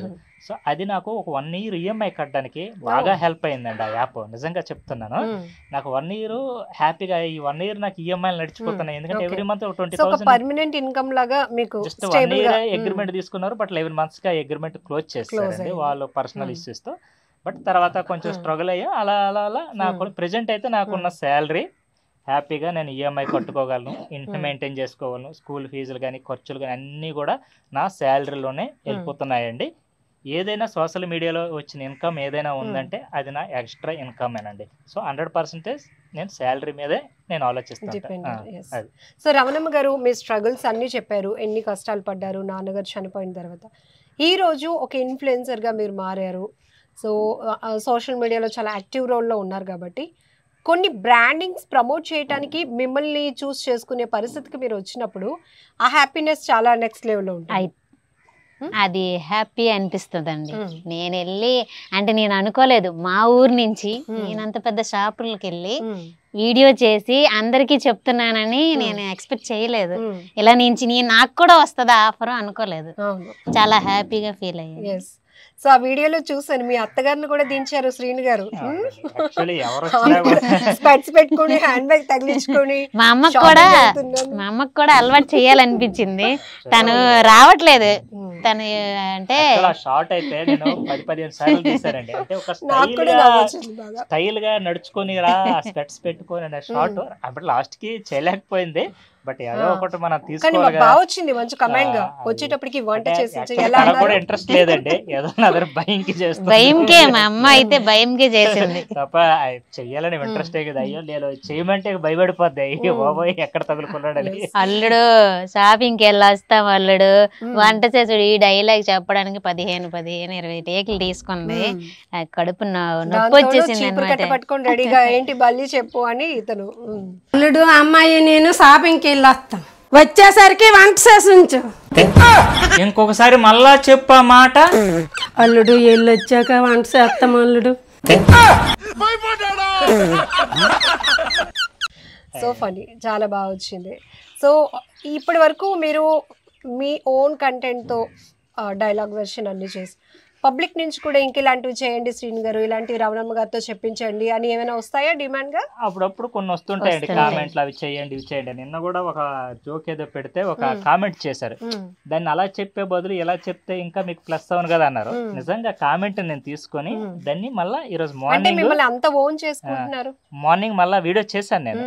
Speaker 3: సో అది నాకు ఒక 1 year ఈఎంఐ కట్టడానికి బాగా హెల్ప్ అయిందండి ఆ యాప్, నిజంగా చెప్తున్నాను. నాకు 1 year హ్యాపీగా, ఈ 1 year నాకు ఈఎంఐ నడిచిపోతున్నాయి. ఎందుకంటే ఎవ్రీ మంత్ 20,000
Speaker 2: పర్మనెంట్ ఇన్కమ్ లాగా మీకు
Speaker 3: జస్ట్ 1 year అగ్రిమెంట్ తీసుకున్నారు. బట్ 11 months కి అగ్రిమెంట్ క్లోజ్ చేస్తారండి వాళ్ళు పర్సనల్ ఇష్యూస్ తో. బట్ తర్వాత కొంచెం స్ట్రగుల్ అయ్యా, అలా అలా అలా నాకు ప్రెజెంట్ అయితే నాకున్న శాలరీ హ్యాపీగా నేను ఈఎంఐ కట్టుకోగలను, ఇంటిని మెయింటైన్ చేసుకోగలను, స్కూల్ ఫీజులు కానీ ఖర్చులు కానీ అన్నీ కూడా నా శాలరీలోనే వెళ్ళిపోతున్నాయండి. ఏదైనా సోషల్ మీడియాలో వచ్చిన ఇన్కమ్ ఏదైనా ఉందంటే అది నా ఎక్స్ట్రా ఇన్కమ్ ఏనండి. సో 100% నేను శాలరీ మీదే నేను ఆలోచిస్తాను.
Speaker 2: సో రమణమ్మ గారు మీ స్ట్రగుల్స్ అన్నీ చెప్పారు, ఎన్ని కష్టాలు పడ్డారు, నాన్నగారు చనిపోయిన తర్వాత. ఈ రోజు ఒక ఇన్ఫ్లుయెన్సర్గా మీరు మారారు. సో సోషల్ మీడియాలో చాలా యాక్టివ్ రోల్లో ఉన్నారు కాబట్టి కొన్ని బ్రాండింగ్స్ ప్రమోట్ చేయడానికి మిమ్మల్ని చూస్ చేసుకునే పరిస్థితికి మీరు వచ్చినప్పుడు ఆ హ్యాపీనెస్ చాలా నెక్స్ట్ లెవెల్లో ఉంటుంది.
Speaker 4: అది హ్యాపీ అనిపిస్తుందండి. నేను వెళ్ళి అంటే నేను అనుకోలేదు మా ఊరు నుంచి నేను అంత పెద్ద షాపులకి వెళ్ళి వీడియో చేసి అందరికీ చెప్తున్నానని నేను ఎక్స్పెక్ట్ చేయలేదు. ఇలా నుంచి నాకు కూడా వస్తుందా ఆఫర్ అనుకోలేదు. చాలా హ్యాపీగా ఫీల్ అయ్యాను.
Speaker 2: సో ఆ వీడియోలో చూసాను మీ అత్తగారిని కూడా దించారు శ్రీను గారు, స్పెట్స్ పెట్టుకొని హ్యాండ్ బ్యాగ్ తగిలించుకొని.
Speaker 4: మా అమ్మకు కూడా అలవాటు చేయాలనిపించింది, తను రావట్లేదు. తను అంటే
Speaker 3: షార్ట్ అయితే నేను 10-15 సార్లు తీసానండి. అంటే ఒక స్టైల్ గా నడుచుకొని రా స్పెట్స్ పెట్టుకొని షార్ట్, అప్పుడు లాస్ట్ కి చేయలేకపోయింది. బట్ ఏదో ఒకటి మనం తీసుకోవాలి కదా.
Speaker 2: వచ్చింది మంచి కమెంట్ గా, వచ్చేటప్పటికి వంట చేసి
Speaker 3: కూడా ఇంట్రెస్ట్ లేదండి, ఏదో అదర్ భయంకి చేస్తాను.
Speaker 4: భయంకే మా అమ్మ అయితే భయంకే చేసింది
Speaker 3: తప్ప చెయ్యాలని ఇంట్రెస్ట్ కదా. అయ్యో నేను చేయమంటే భయపడిపోద్ది, అయ్యో బాబోయ్ ఎక్కడ తగులుకున్నాడని.
Speaker 4: అల్లుడు షాపింగ్కి వెళ్ళొస్తాం, అల్లుడు వంట చేసుడు ఈ డైలాగ్ చెప్పడానికి 15-20 టేకులు తీసుకుంది. కడుపు నొప్పి వచ్చేసింది అనమాట.
Speaker 2: పట్టుకొని రెడీగా ఏంటి బల్లి చెప్పు అని ఇతను.
Speaker 7: అల్లుడు అమ్మాయి నేను షాపింగ్కి వెళ్ళొస్తాం, వచ్చేసరికి వంట చేసి ఉంచు.
Speaker 3: ఇంకొకసారి మళ్ళా చెప్పా మాట.
Speaker 7: అల్లుడు వెళ్ళొచ్చాక వంట చేస్తాం అల్లుడు.
Speaker 2: సో ఫనీ, చాలా బాగా వచ్చింది. సో ఇప్పటి వరకు మీరు మీ ఓన్ కంటెంట్తో డైలాగ్ వెర్షన్ అన్ని చేసి పబ్లిక్ నుంచి కూడా ఇంక ఇలాంటివి చేయండి శ్రీను గారు, ఇలాంటివి రమణమ్మ గారితో చెప్పించండి అని ఏమైనా వస్తాయా డిమాండ్ గా?
Speaker 3: అప్పుడప్పుడు కొన్ని వస్తుంటాయండి కామెంట్లు, అవి చేయండి ఇవి చేయండి. నిన్న కూడా ఒక జోక్ ఏదో పెడితే ఒక కామెంట్ చేశారు, దాన్ని అలా చెప్పే బదులు ఇలా చెప్తే ఇంకా మీకు ప్లస్ అవును కదా అన్నారు. నిజంగా కామెంట్ నేను తీసుకొని దాన్ని మళ్ళీ ఈ రోజు మార్నింగ్ మళ్ళీ వీడియో చేశాను నేను.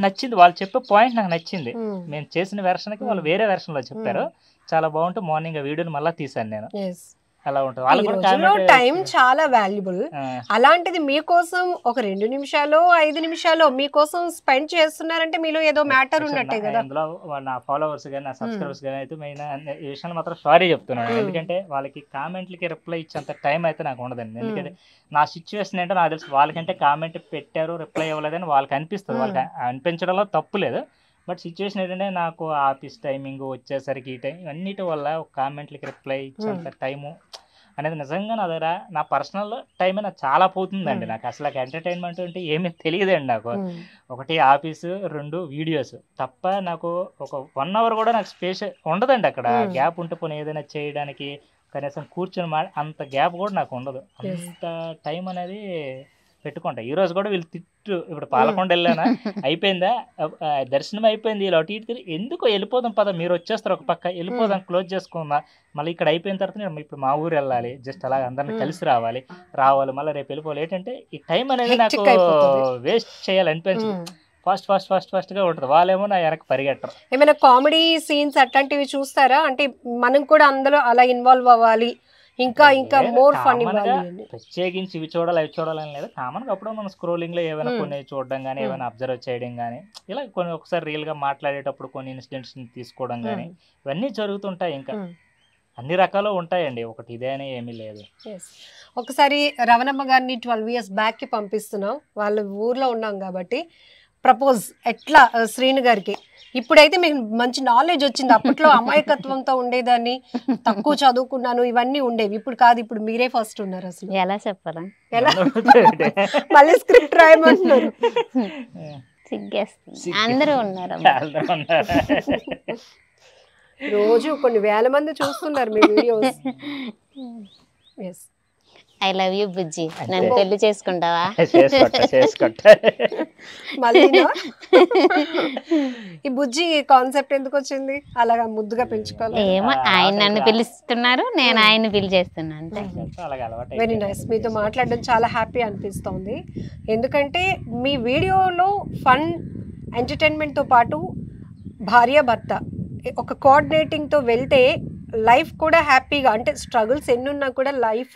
Speaker 3: నచ్చింది, వాళ్ళు చెప్పే పాయింట్ నాకు నచ్చింది. మేము చేసిన వెర్షన్ కి వాళ్ళు వేరే వెర్షన్ లో చెప్పారు, చాలా బాగుంటుంది. మార్నింగ్ ఆ వీడియోని మళ్ళీ తీసాను నేను. అలా ఉంటుంది.
Speaker 2: టైం చాలా వాల్యుబుల్. అలాంటిది మీకోసం ఒక 2 నిమిషాలు 5 నిమిషాలు మీకోసం స్పెండ్ చేస్తున్నారంటే మీలో ఏదో మ్యాటర్ ఉన్నట్టే కదా.
Speaker 3: అందులో నా ఫాలోవర్స్ కానీ నా సబ్స్క్రైబర్స్ కానీ అయితే మెయిన్ ఈ విషయాలు మాత్రం సారీ చెప్తున్నాను. ఎందుకంటే వాళ్ళకి కామెంట్లకి రిప్లై ఇచ్చేంత టైం అయితే నాకు ఉండదండి. ఎందుకంటే నా సిచ్యువేషన్ ఏంటో నాకు తెలుసు. వాళ్ళకంటే కామెంట్ పెట్టారు రిప్లై ఇవ్వలేదని వాళ్ళకి అనిపిస్తుంది, వాళ్ళకి అనిపించడంలో తప్పు లేదు. బట్ సిచ్యువేషన్ ఏంటంటే నాకు ఆఫీస్ టైమింగ్ వచ్చేసరికి ఈ టైం అన్నిటి వల్ల కామెంట్లకి రిప్లై ఇచ్చేంత టైము అనేది నిజంగా నా దగ్గర నా పర్సనల్ టైం నాకు చాలా పోతుందండి. నాకు అసలు ఎంటర్టైన్మెంట్ అంటే ఏమీ తెలియదండి. నాకు ఒకటి ఆఫీసు, 2 వీడియోస్ తప్ప నాకు ఒక 1 hour కూడా నాకు స్పేస్ ఉండదండి. అక్కడ గ్యాప్ ఉంటే పోనీ ఏదైనా చేయడానికి కనీసం కూర్చొని అంత గ్యాప్ కూడా నాకు ఉండదు. అంత టైం అనేది పెట్టుకుంటా. ఈ రోజు కూడా వీళ్ళు ఇప్పుడు పాలకొండ వెళ్ళానా, అయిపోయిందా దర్శనం అయిపోయింది, ఇలా అటు ఇటు ఎందుకు వెళ్ళిపోదాం పద, మీరు వచ్చేస్తారు ఒక పక్క వెళ్ళిపోదాం, క్లోజ్ చేసుకుందాం, మళ్ళీ ఇక్కడ అయిపోయిన తర్వాత నేను ఇప్పుడు మా ఊరు వెళ్ళాలి, జస్ట్ అలా అందరిని కలిసి రావాలి మళ్ళీ రేపు వెళ్ళిపోవాలి. ఏంటంటే ఈ టైం అనేది నాకు వేస్ట్ చేయాలనిపించదు. ఫాస్ట్ గా ఉంటుంది. వాళ్ళేమో నా వెనక పరిగెట్టరు.
Speaker 2: ఏమైనా కామెడీ సీన్స్ అట్లాంటివి చూస్తారా? అంటే మనం కూడా అందులో అలా ఇన్వాల్వ్ అవ్వాలి, ఇంకా మోర్ ఫన్ ఇవ్వాలి.
Speaker 3: ప్రత్యేకించి ఇవి చూడాలి అవి చూడాలని లేదు. కామన్ గా అప్పుడు మనం స్క్రోలింగ్ లో ఏమైనా కొన్ని చూడడం కానీ, ఏమైనా అబ్జర్వ్ చేయడం కానీ, ఇలా కొన్ని ఒకసారి రియల్ గా మాట్లాడేటప్పుడు కొన్ని ఇన్సిడెంట్స్ తీసుకోవడం కానీ ఇవన్నీ జరుగుతుంటాయి. ఇంకా అన్ని రకాలు ఉంటాయండి, ఒకటి ఇదే అని ఏమీ లేదు.
Speaker 2: ఒకసారి రవణమ్మ గారిని 12 years బ్యాక్ కి పంపిస్తున్నాం, వాళ్ళ ఊర్లో ఉన్నాం కాబట్టి ప్రపోజ్ ఎట్లా శ్రీను గారికి. ఇప్పుడైతే మీకు మంచి నాలెడ్జ్ వచ్చింది. అప్పట్లో అమాయకత్వంతో ఉండేదాన్ని, తక్కువ చదువుకున్నాను, ఇవన్నీ ఉండేవి. ఇప్పుడు కాదు, ఇప్పుడు మీరే ఫస్ట్ ఉన్నారు. అసలు
Speaker 4: ఎలా చెప్పాలా,
Speaker 2: ఎలా మళ్ళీ స్క్రిప్ట్ రాయమంటున్నారు.
Speaker 4: సిగ్గేస్తుంది. అందరూ ఉన్నారు,
Speaker 2: రోజు కొన్ని వేల మంది చూస్తున్నారు మీ వీడియోస్.
Speaker 4: ఐ లవ్ యూ బుజ్జి, నన్ను పెళ్లి చేసుకుంటావా?
Speaker 2: మళ్ళీ ఈ బుజ్జి కాన్సెప్ట్ ఎందుకు వచ్చింది? అలాగా ముద్దుగా పెంచుకోవాలి.
Speaker 4: ఏమో, ఆయన నన్ను పిలుస్తున్నారు, నేను ఆయన్ని పిలి చేస్తున్నాను.
Speaker 2: Very nice. మీతో మాట్లాడడం చాలా హ్యాపీ అనిపిస్తోంది. ఎందుకంటే మీ వీడియోలో ఫన్, ఎంటర్టైన్మెంట్తో పాటు భార్య భర్త ఒక కోఆర్డినేటింగ్తో వెళ్తే లైఫ్ కూడా హ్యాపీగా, అంటే స్ట్రగుల్స్ ఎన్నున్నా కూడా లైఫ్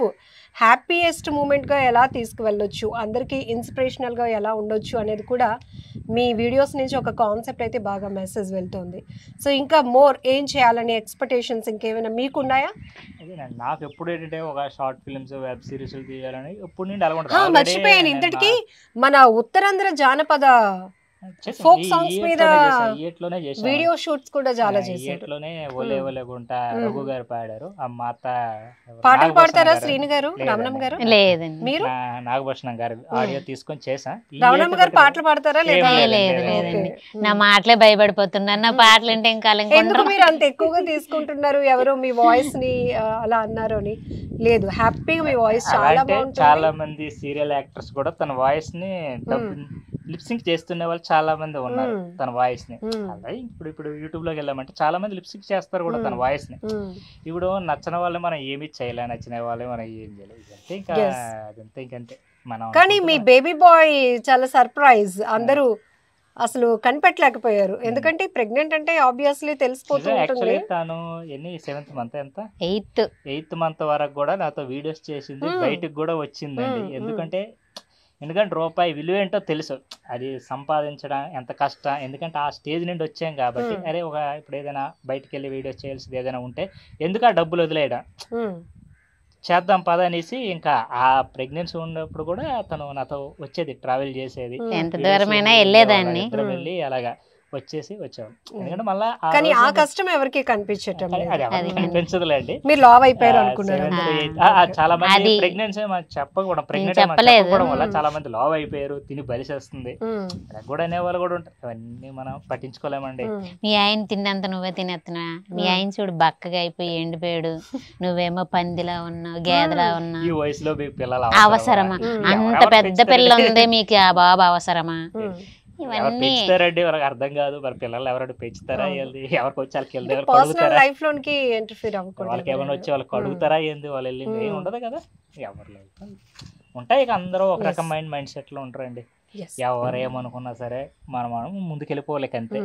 Speaker 2: హ్యాపీయెస్ట్ మూమెంట్గా ఎలా తీసుకువెళ్ళొచ్చు, అందరికీ ఇన్స్పిరేషనల్గా ఎలా ఉండొచ్చు అనేది కూడా మీ వీడియోస్ నుంచి ఒక కాన్సెప్ట్ అయితే బాగా మెసేజ్ వెళ్తుంది. సో ఇంకా మోర్ ఏం చేయాలనే ఎక్స్పెక్టేషన్స్ ఇంకేమైనా మీకు ఉన్నాయా?
Speaker 3: నాకు ఎప్పుడు ఏంటంటే ఒక షార్ట్ ఫిల్మ్స్, వెబ్ సిరీస్ తీయాలని ఎప్పుడు నుండి అలా
Speaker 2: మర్చిపోయాను. ఇంతటికి మన ఉత్తరాంధ్ర జానపద ఫోక్ సాంగ్స్ మీద వీడియో షూట్స్ కూడా చాలా చేశారు.
Speaker 3: రఘు గారు పాడారు. ఆ మాత
Speaker 2: పాటలు పాడతారా శ్రీను గారు, రమణమ్మ గారు?
Speaker 4: లేదండి.
Speaker 2: మీరు
Speaker 3: నాగభూషణం గారు ఆడియో తీసుకొని చేసా.
Speaker 2: రమణమ్మ గారు పాటలు పాడతారా?
Speaker 4: లేదండి, నా మాటలే భయపడిపోతున్నారు. నా పాటలు అంటే ఇంకా
Speaker 2: ఎందుకు మీరు అంత ఎక్కువగా తీసుకుంటున్నారు? ఎవరో మీ వాయిస్ ని అలా అన్నారు అని లేదు, హ్యాపీగా మీ వాయిస్ చాలా బాగుంటుంది.
Speaker 3: చాలా మంది సీరియల్ యాక్టర్స్ కూడా తన వాయిస్ ని లిప్సింక్ చేస్తున్న వాళ్ళు చాలా మంది ఉన్నారు తన వాయిస్ ని. అలాగే ఇప్పుడు యూట్యూబ్ లోకి వెళ్ళామంటే చాలా మంది లిప్సింక్ చేస్తారు కూడా తన వాయిస్ ని. ఇప్పుడు నచ్చిన వాళ్ళు మనం ఏమి చేయలే, నచ్చిన వాళ్ళే మనం ఏం చేయలేదు. ఇదంతే, ఇంకా అదంతే, ఇంకంతే మనం.
Speaker 2: కానీ మీ బేబీ బాయ్ చాలా సర్ప్రైజ్, అందరూ అసలు కనిపెట్టలేకపోయారు. ఎందుకంటే ప్రెగ్నెంట్ అంటే ఆబ్వియస్లీ తెలిసిపోతూ ఉంటుంది.
Speaker 3: తను 7th month ఎంత
Speaker 4: 8th
Speaker 3: month వరకు కూడా నాతో వీడియోస్ చేసింది, బయటకు కూడా వచ్చిందండి. ఎందుకంటే రూపాయి విలువ ఏంటో తెలుసు, అది సంపాదించడం ఎంత కష్టం. ఎందుకంటే ఆ స్టేజ్ నుండి వచ్చాం కాబట్టి, అరే ఇప్పుడు ఏదైనా బయటకు వెళ్ళి వీడియోస్ చేయాల్సింది ఏదైనా ఉంటే ఎందుకు ఆ డబ్బులు వదిలేయడం, చేద్దాం పద అనేసి. ఇంకా ఆ ప్రెగ్నెన్సీ ఉన్నప్పుడు కూడా తను నాతో వచ్చేది, ట్రావెల్ చేసేది,
Speaker 4: ఎంత దూరమైనా వెళ్ళేదాన్ని,
Speaker 3: వెళ్ళి అలాగా వచ్చాం. ఎందుకంటే మళ్ళీ
Speaker 2: కానీ ఆ కష్టం ఎవరికి కనిపించటం
Speaker 3: కనిపించదులేండి.
Speaker 2: మీరు లావ్ అయిపోయారు అనుకున్నారు.
Speaker 3: చాలా మంది ప్రెగ్నెన్సీ చెప్పకపోవడం, ప్రెగ్నెంట్ చెప్పకపోవడం వల్ల చాలా మంది లావ్ అయిపోయారు, తిని బలిసేస్తుంది కూడా అనేవాళ్ళు కూడా ఉంటారు. అవన్నీ మనం పట్టించుకోలేమండి.
Speaker 4: మీ ఆయన తిన్నంత నువ్వే తినేస్తున్నా, మీ ఆయన చూడు బక్కగా అయిపోయి ఎండిపోయాడు, నువ్వేమో పందిలా ఉన్నావు, గేదెలా ఉన్నావు,
Speaker 3: ఈ వయసులో మీ పిల్లలు
Speaker 4: అవసరమా, అంత పెద్ద పిల్ల ఉంది మీకు, ఆ బాబు అవసరమా? ఇవన్నీ
Speaker 3: పెంచుతారండి, వాళ్ళకి అర్థం కాదు. మరి పిల్లలు ఎవరైనా పెంచుతారా, ఎవరికి వచ్చి వాళ్ళకి వెళ్ళి వాళ్ళకి ఏమైనా వచ్చి వాళ్ళకి అడుగుతారా, ఏంది వాళ్ళు వెళ్ళింది ఏమి ఉండదు కదా. ఎవరు లైఫ్ ఉంటాయి, ఇక అందరూ ఒక రకం మైండ్ సెట్ లో ఉంటారండి. ఎవరు ఏమనుకున్నా సరే మనం ముందుకెళ్ళిపోలేక అంతే.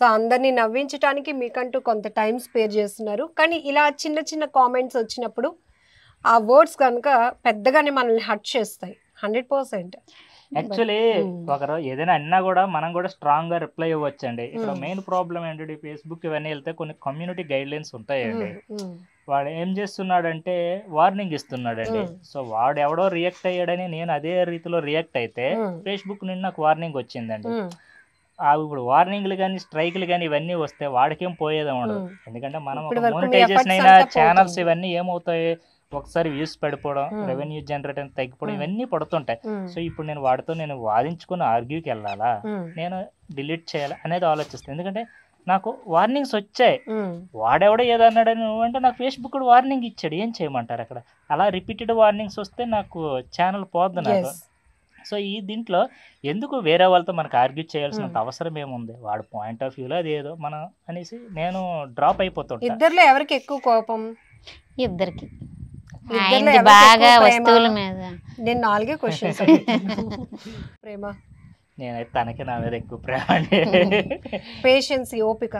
Speaker 2: సో అందరినీ నవ్వించడానికి మీకంటూ కొంత టైం స్పేర్ చేస్తున్నారు. కానీ ఇలా చిన్న చిన్న కామెంట్స్ వచ్చినప్పుడు ఆ వర్డ్స్ కనుక పెద్దగానే మనల్ని హర్ట్ చేస్తాయి 100%.
Speaker 3: యాక్చువల్లీ ఒకరు ఏదైనా అన్నా కూడా మనం కూడా స్ట్రాంగ్ గా రిప్లై ఇవ్వచ్చండి. ఇక్కడ మెయిన్ ప్రాబ్లం ఏంటంటే ఫేస్బుక్ ఇవన్నీ వెళ్తే కొన్ని కమ్యూనిటీ గైడ్ లైన్స్ ఉంటాయండి. వాడు ఏం చేస్తున్నాడంటే వార్నింగ్ ఇస్తున్నాడండి. సో వాడు ఎవడో రియాక్ట్ అయ్యాడని నేను అదే రీతిలో రియాక్ట్ అయితే ఫేస్బుక్ నుండి నాకు వార్నింగ్ వచ్చిందండి. ఇప్పుడు వార్నింగ్లు కానీ స్ట్రైక్లు కానీ ఇవన్నీ వస్తే వాడికేం పోయేదే ఉండదు. ఎందుకంటే మనం
Speaker 2: ఇప్పటి వరకు మీ
Speaker 3: మోనిటైజేషన్
Speaker 2: efforts
Speaker 3: అయిన
Speaker 2: అంతా
Speaker 3: ఛానల్స్
Speaker 2: పోతుంది.
Speaker 3: ఇవన్నీ ఏమవుతాయి, ఒకసారి వ్యూస్ పడిపోవడం, రెవెన్యూ జనరేట్ అని తగ్గిపోవడం, ఇవన్నీ పడుతుంటాయి. సో ఇప్పుడు నేను వాడితో నేను వాదించుకుని ఆర్గ్యూకి వెళ్ళాలా, నేను డిలీట్ చేయాలా అనేది ఆలోచిస్తాను. ఎందుకంటే నాకు వార్నింగ్స్ వచ్చాయి, వాడెవడో ఏదో అన్నాడని అంటే నాకు ఫేస్బుక్ కూడా వార్నింగ్ ఇచ్చాడు, ఏం చేయమంటారు అక్కడ. అలా రిపీటెడ్ వార్నింగ్స్ వస్తే నాకు ఛానల్ పోద్ది నాకు. సో ఈ దీంట్లో ఎందుకు వేరే వాళ్ళతో మనకు ఆర్గ్యూ చేయాల్సినంత అవసరం ఏముంది, వాడు పాయింట్ ఆఫ్ వ్యూలో అది ఏదో మనం అనేసి నేను డ్రాప్ అయిపోతుంటా.
Speaker 2: ఇద్దరిలో ఎవరికి ఎక్కువ కోపం?
Speaker 4: ఇద్దరికి
Speaker 2: ఇద్దరిలో
Speaker 4: ఆయనది
Speaker 2: ఎవరికి
Speaker 4: బాగా
Speaker 2: ఎక్కువ
Speaker 4: వస్తువుల
Speaker 2: ప్రేమ?
Speaker 4: మీద.
Speaker 2: నేను 4 క్వశ్చన్స్ ప్రేమ,
Speaker 3: నేనైతే తనకి నా మీద ఎక్కువ ప్రేమ అండి.
Speaker 2: పేషెన్స్, ఓపిక.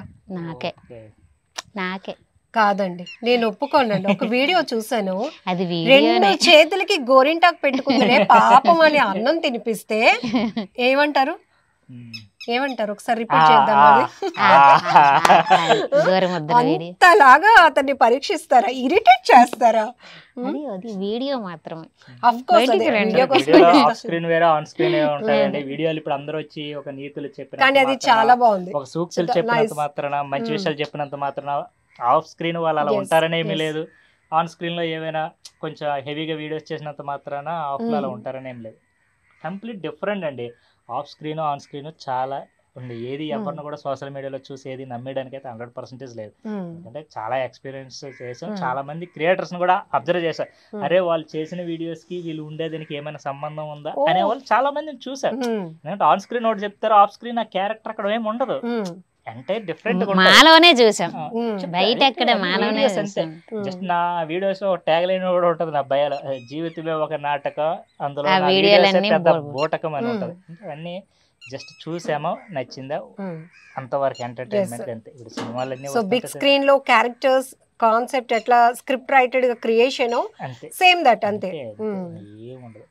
Speaker 4: నాకే
Speaker 2: కాదండి, నేను ఒప్పుకోనండి. ఒక వీడియో చూసాను,
Speaker 4: అది
Speaker 2: 2
Speaker 4: వీడియోనే.
Speaker 2: చేతులకి గోరింటాకు పెట్టుకుందనే పాపం అని అన్నం తినిపిస్తే ఏమంటారు? ఒకసారి రిపీట్ చేద్దాం. అంతలాగా అతన్ని పరీక్షిస్తారా, ఇరిటేట్ చేస్తారా?
Speaker 4: అది వీడియో మాత్రమే.
Speaker 2: ఆఫ్ కోర్స్
Speaker 3: ఆఫ్ స్క్రీన్ వేరే ఆన్ స్క్రీన్ ఉంటాయండి. వీడియోలు ఇప్పుడు అందరూ వచ్చి ఒక నీతులు చెప్పిన,
Speaker 2: కానీ అది చాలా బాగుంది.
Speaker 3: ఒక సూక్తులు చెప్పినంత మాత్రాన, మంచి విషయాలు చెప్పినంత మాత్రాన ఆఫ్ స్క్రీన్ వాళ్ళు అలా ఉంటారని ఏమీ లేదు. ఆన్ స్క్రీన్ లో ఏమైనా కొంచెం హెవీగా వీడియోస్ చేసినంత మాత్రాన ఆఫ్ లో అలా ఉంటారని ఏం లేదు. కంప్లీట్ డిఫరెంట్ అండి. ఆఫ్ స్క్రీన్ ఆన్ స్క్రీన్ చాలా ఉంది. ఏది ఎవరిని కూడా సోషల్ మీడియాలో చూసి ఏది నమ్మేయడానికి అయితే 100% లేదు. ఎందుకంటే చాలా ఎక్స్పీరియన్స్ చేసాం, చాలా మంది క్రియేటర్స్ ని కూడా అబ్జర్వ్ చేశారు. అరే వాళ్ళు చేసిన వీడియోస్ కి వీళ్ళు ఉండేదానికి ఏమైనా సంబంధం ఉందా అనే వాళ్ళు చాలా మందిని చూసారు. ఎందుకంటే ఆన్ స్క్రీన్ ఒకటి చెప్తారు, ఆఫ్ స్క్రీన్ ఆ క్యారెక్టర్ అక్కడ ఏమి ఉండదు, అంటే డిఫరెంట్.
Speaker 4: మాలోనే చూసాం, బయట ఎక్కడ మాలోనే చూసాం.
Speaker 3: జస్ట్ నా వీడియోస్ ట్యాగ్ లైన్ కూడా ఉంటది నా బయాలో, జీవితమే ఒక నాటకం, అందులో బోటకం అని ఉంటది. అన్ని జస్ట్ చూసామో నచ్చిందా అంతవరకు ఎంటర్టైన్మెంట్ అంతే. ఇప్పుడు సినిమాలన్నీ
Speaker 2: సో బిగ్ స్క్రీన్ లో క్యారెక్టర్స్ కాన్సెప్ట్ ఎట్లా స్క్రిప్ట్ రైటెడ్ గా క్రియేషన్
Speaker 3: అంతే,
Speaker 2: సేమ్ దట్ అంతే.
Speaker 3: ఏముండదు.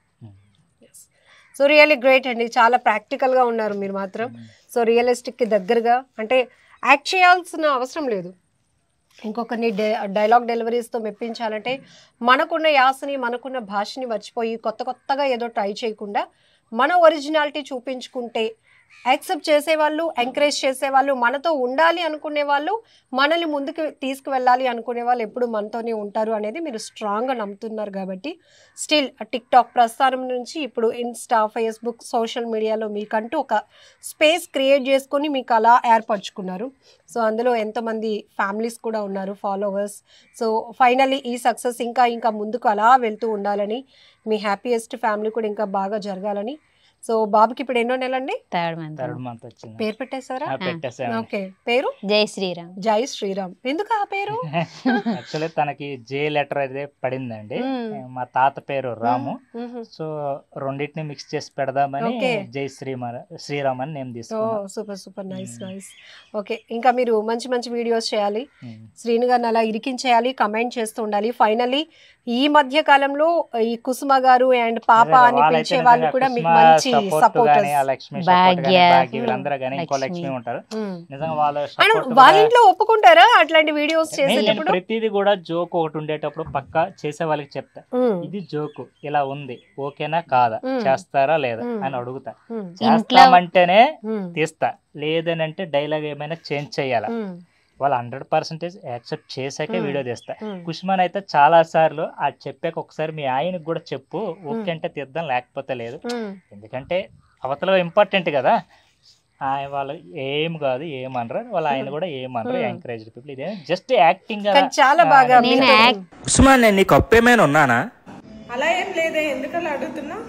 Speaker 2: సో రియల్లీ గ్రేట్ అండి, చాలా ప్రాక్టికల్ గా ఉన్నారు మీరు మాత్రం. సో రియలిస్టిక్ కి దగ్గరగా, అంటే యాక్ట్ చేయాల్సిన అవసరం లేదు. ఇంకొకరిని డైలాగ్ డెలివరీస్తో మెప్పించాలంటే మనకున్న యాసని, మనకున్న భాషని మర్చిపోయి కొత్తగా ఏదో ట్రై చేయకుండా మన ఒరిజినాలిటీ చూపించుకుంటే యాక్సెప్ట్ చేసేవాళ్ళు, ఎంకరేజ్ చేసేవాళ్ళు, మనతో ఉండాలి అనుకునే వాళ్ళు, మనల్ని ముందుకు తీసుకువెళ్ళాలి అనుకునే వాళ్ళు ఎప్పుడు మనతోనే ఉంటారు అనేది మీరు స్ట్రాంగ్గా నమ్ముతున్నారు. కాబట్టి స్టిల్ టిక్ టాక్ ప్రస్థానం నుంచి ఇప్పుడు ఇన్స్టా, ఫేస్బుక్, సోషల్ మీడియాలో మీకంటూ ఒక స్పేస్ క్రియేట్ చేసుకొని మీకు అలా ఏర్పరచుకున్నారు. సో అందులో ఎంతోమంది ఫ్యామిలీస్ కూడా ఉన్నారు, ఫాలోవర్స్. సో ఫైనల్లీ ఈ సక్సెస్ ఇంకా ముందుకు అలా వెళ్తూ ఉండాలని, మీ హ్యాపీయెస్ట్ ఫ్యామిలీ కూడా ఇంకా బాగా జరగాలని. సో బాబుకి ఇప్పుడు ఎన్నో నెలండి?
Speaker 3: థర్డ్ మంత్ వచ్చింది.
Speaker 2: పేరు పెట్టేశారా?
Speaker 3: పెట్టేసాను.
Speaker 2: ఓకే. పేరు
Speaker 4: జై శ్రీరామ్.
Speaker 2: జై శ్రీరామ్. ఎందుకు ఆ పేరు?
Speaker 3: యాక్చువల్లీ తనకి జే లెటర్ అయితే పడిందండి. మా తాత పేరు రాము, సో రెండింటిని మిక్స్ చేసి పెడదామని జై శ్రీరామ్ అని నేమ్ తీసుకున్నాను.
Speaker 2: Super nice. ఓకే, ఇంకా మీరు మంచి వీడియోస్ చేయాలి, శ్రీను గారిని అలా ఇరికించేయాలి, కమెంట్ చేస్తూ ఉండాలి. ఫైనల్లీ ఈ మధ్య కాలంలో ఈ కుసుమ గారు అండ్ పాప అని పిలిచే వాళ్ళు కూడా మీకు మంచి సపోర్టర్స్. వాళ్ళ ఇంట్లో ఒప్పుకుంటారా అట్లాంటి వీడియోస్ చేసేటప్పుడు?
Speaker 3: ప్రతిదీ కూడా జోక్ ఒకటి ఉండేటప్పుడు పక్కా చేసే వాళ్ళకి చెప్తా, ఇది జోకు ఇలా ఉంది, ఓకేనా కాదా, చేస్తారా లేదా అని అడుగుతా. చేస్తామంటేనే తీస్తా, లేదనంటే డైలాగ్ ఏమైనా చేంజ్ చేయాలా, వాళ్ళు 100% యాక్సెప్ట్ చేశాకే వీడియో తీస్తా. కుష్మాన్ అయితే చాలా సార్లు అది చెప్పాక ఒకసారి మీ ఆయనకు కూడా చెప్పు, ఓకే అంటే తీద్దాం, లేకపోతే లేదు. ఎందుకంటే అవతల ఇంపార్టెంట్ కదా, వాళ్ళు ఏం కాదు ఏమనరు, వాళ్ళ ఆయన కూడా ఏమనరు. ఎంకరేజ్ పీపుల్, ఇదే జస్ట్ యాక్టింగ్.
Speaker 2: చాలా బాగా.
Speaker 3: కుష్మాన్ నేను నీకు అప్పేమైనా ఉన్నానా?
Speaker 6: అలా ఏం లేదే, ఎందుకలా అడుగుతున్నా?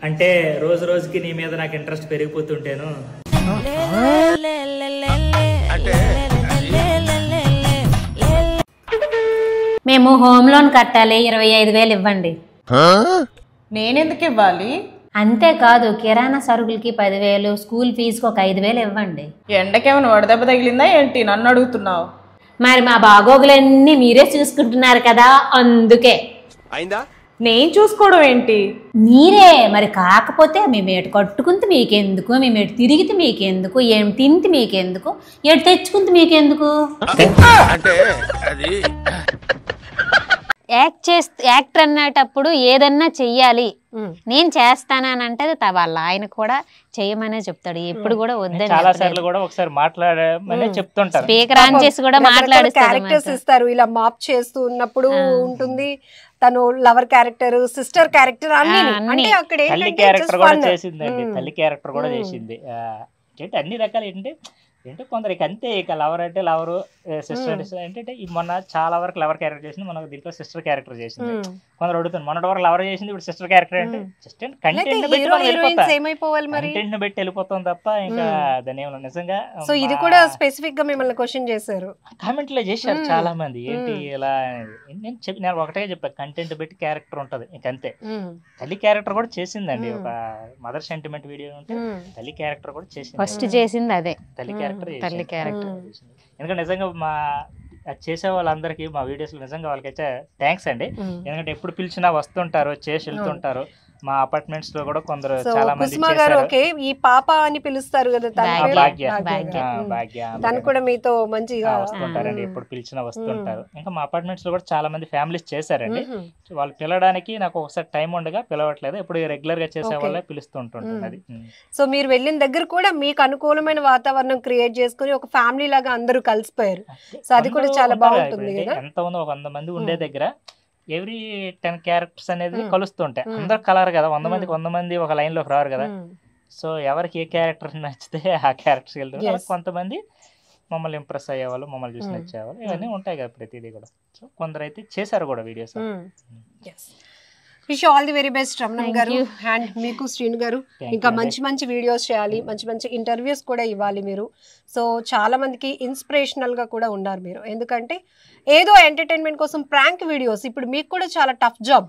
Speaker 3: అంటే రోజుకి నీ మీద నాకు ఇంట్రెస్ట్ పెరిగిపోతుంటేను.
Speaker 4: మేము హోమ్ లోన్ కట్టాలి, 25,000 ఇవ్వండి.
Speaker 5: నేనెందుకు ఇవ్వాలి?
Speaker 4: అంతేకాదు కిరాణా సరుకులకి 10,000, స్కూల్ ఫీజుకి ఒక 5,000 ఇవ్వండి.
Speaker 5: ఎండకేమైనా వడదెబ్బ తగిలిందా ఏంటి నన్ను అడుగుతున్నావు?
Speaker 4: మరి మా బాగోగులన్నీ మీరే చూసుకుంటున్నారు కదా, అందుకే.
Speaker 5: నేను చూసుకోవడం ఏంటి?
Speaker 4: మీరే మరి, కాకపోతే మేము ఎటు కట్టుకుంటే మీకెందుకు, మేము ఎటు తిరిగితే మీకెందుకు, ఏం తింటే మీకెందుకు, ఎటు తెచ్చుకుంటే మీకెందుకు. యాక్టర్ అన్నటప్పుడు ఏదన్నా చెయ్యాలి నేను చేస్తానని అంటే వాళ్ళ ఆయన కూడా చేయమనే చెప్తాడు, ఎప్పుడు కూడా వద్దని.
Speaker 3: చాలా సార్లు కూడా ఒకసారి మాట్లాడమనే చెప్తుంటారు,
Speaker 4: స్పీకర్ ఆన్ చేసి కూడా
Speaker 2: క్యారెక్టర్స్ ఇస్తారు. ఇలా మాప్ చేస్తూ ఉన్నప్పుడు ఉంటుంది, తను లవర్ క్యారెక్టర్, సిస్టర్ క్యారెక్టర్, అన్ని అక్కడ
Speaker 3: తల్లి క్యారెక్టర్ కూడా చేసిందండి. తల్లి క్యారెక్టర్ కూడా చేసింది. అన్ని రకాలు ఏంటంటే కొందరికి అంతే, ఇక లవర్ అంటే లవరు, సిస్టర్ ఏంటంటే మొన్న చాలా వరకు లవర్ క్యారెక్టర్ చేసింది, మనకు దీంట్లో సిస్టర్ క్యారెక్టర్ చేసింది. కొందరు అడుగుతుంది మొన్నటి వరకు లవర్ చేసింది, ఇప్పుడు సిస్టర్ క్యారెక్టర్ అంటే జస్ట్ కంటెంట్ పెట్టి వెళ్ళిపోతాం తప్ప ఇంకా దాని ఏమన్నా నిజంగా.
Speaker 2: సో ఇది కూడా స్పెసిఫిక్ గా మిమ్మల్ని క్వశ్చన్ చేశారు,
Speaker 3: కామెంట్ లో చేశారు చాలా మంది. ఏంటి ఇలా నేను ఒకటే చెప్పా, కంటెంట్ పెట్టి క్యారెక్టర్ ఉంటది ఇంకంతే. తల్లి క్యారెక్టర్ కూడా చేసిందండి, ఒక మదర్ సెంటిమెంట్ వీడియో ఉంటే తల్లి క్యారెక్టర్ కూడా చేసింది.
Speaker 4: ఫస్ట్ చేసింది అదే
Speaker 3: తల్లి క్యారెక్టర్.
Speaker 4: ఎందుకంటే
Speaker 3: నిజంగా మా చేసే వాళ్ళందరికీ మా వీడియోస్ లో నిజంగా వాళ్ళకైతే థ్యాంక్స్ అండి. ఎందుకంటే ఎప్పుడు పిలిచినా వస్తుంటారు, చేసి వెళ్తుంటారు. మా అపార్ట్మెంట్స్ లో కూడా కొందరు చాలా మంది
Speaker 2: ఈ పాప అని పిలుస్తారు కదా, తను కూడా మీతో మంచిగా
Speaker 3: వస్తుంటారండి, ఎప్పుడు పిలిచినా వస్తుంటారు. ఇంకా మా అపార్ట్మెంట్స్ లో కూడా చాలా మంది ఫ్యామిలీస్ చేశారండి. వాళ్ళు పిలవడానికి నాకు ఒకసారి టైం ఉండగా పిలవట్లేదు, ఎప్పుడు రెగ్యులర్ గా చేసే వాళ్ళే పిలుస్తుంటుంటుంది.
Speaker 2: సో మీరు వెళ్ళిన దగ్గర కూడా మీకు అనుకూలమైన వాతావరణం క్రియేట్ చేసుకుని ఒక ఫ్యామిలీ లాగా అందరూ కలిసిపోయారు. సో అది కూడా చాలా బాగుంటుంది.
Speaker 3: ఎంత ఉందో 100 మంది ఉండే దగ్గర ఎవ్రీ 10 క్యారెక్టర్స్ అనేది కలుస్తుంటాయి. అందరు కలర్ కదా, 100 మందికి 100 మంది ఒక లైన్ లోకి రారు కదా. సో ఎవరికి ఏ క్యారెక్టర్ నచ్చితే ఆ క్యారెక్టర్స్ వెళ్తారు. కొంతమంది మమ్మల్ని ఇంప్రెస్ అయ్యేవాళ్ళు, మమ్మల్ని చూసి నచ్చేవాళ్ళు, ఇవన్నీ ఉంటాయి కదా ప్రతిదీ కూడా. సో కొందరు అయితే చేశారు కూడా videos.
Speaker 2: Wish all the very best Ramanam garu and మీకు శ్రీను గారు. ఇంకా మంచి మంచి వీడియోస్ చేయాలి, మంచి మంచి ఇంటర్వ్యూస్ కూడా ఇవ్వాలి మీరు. సో చాలా మందికి ఇన్స్పిరేషనల్ గా కూడా ఉన్నారు మీరు. ఎందుకంటే ఏదో ఎంటర్టైన్మెంట్ కోసం ప్రాంక్ వీడియోస్ ఇప్పుడు మీకు కూడా చాలా టఫ్ జాబ్.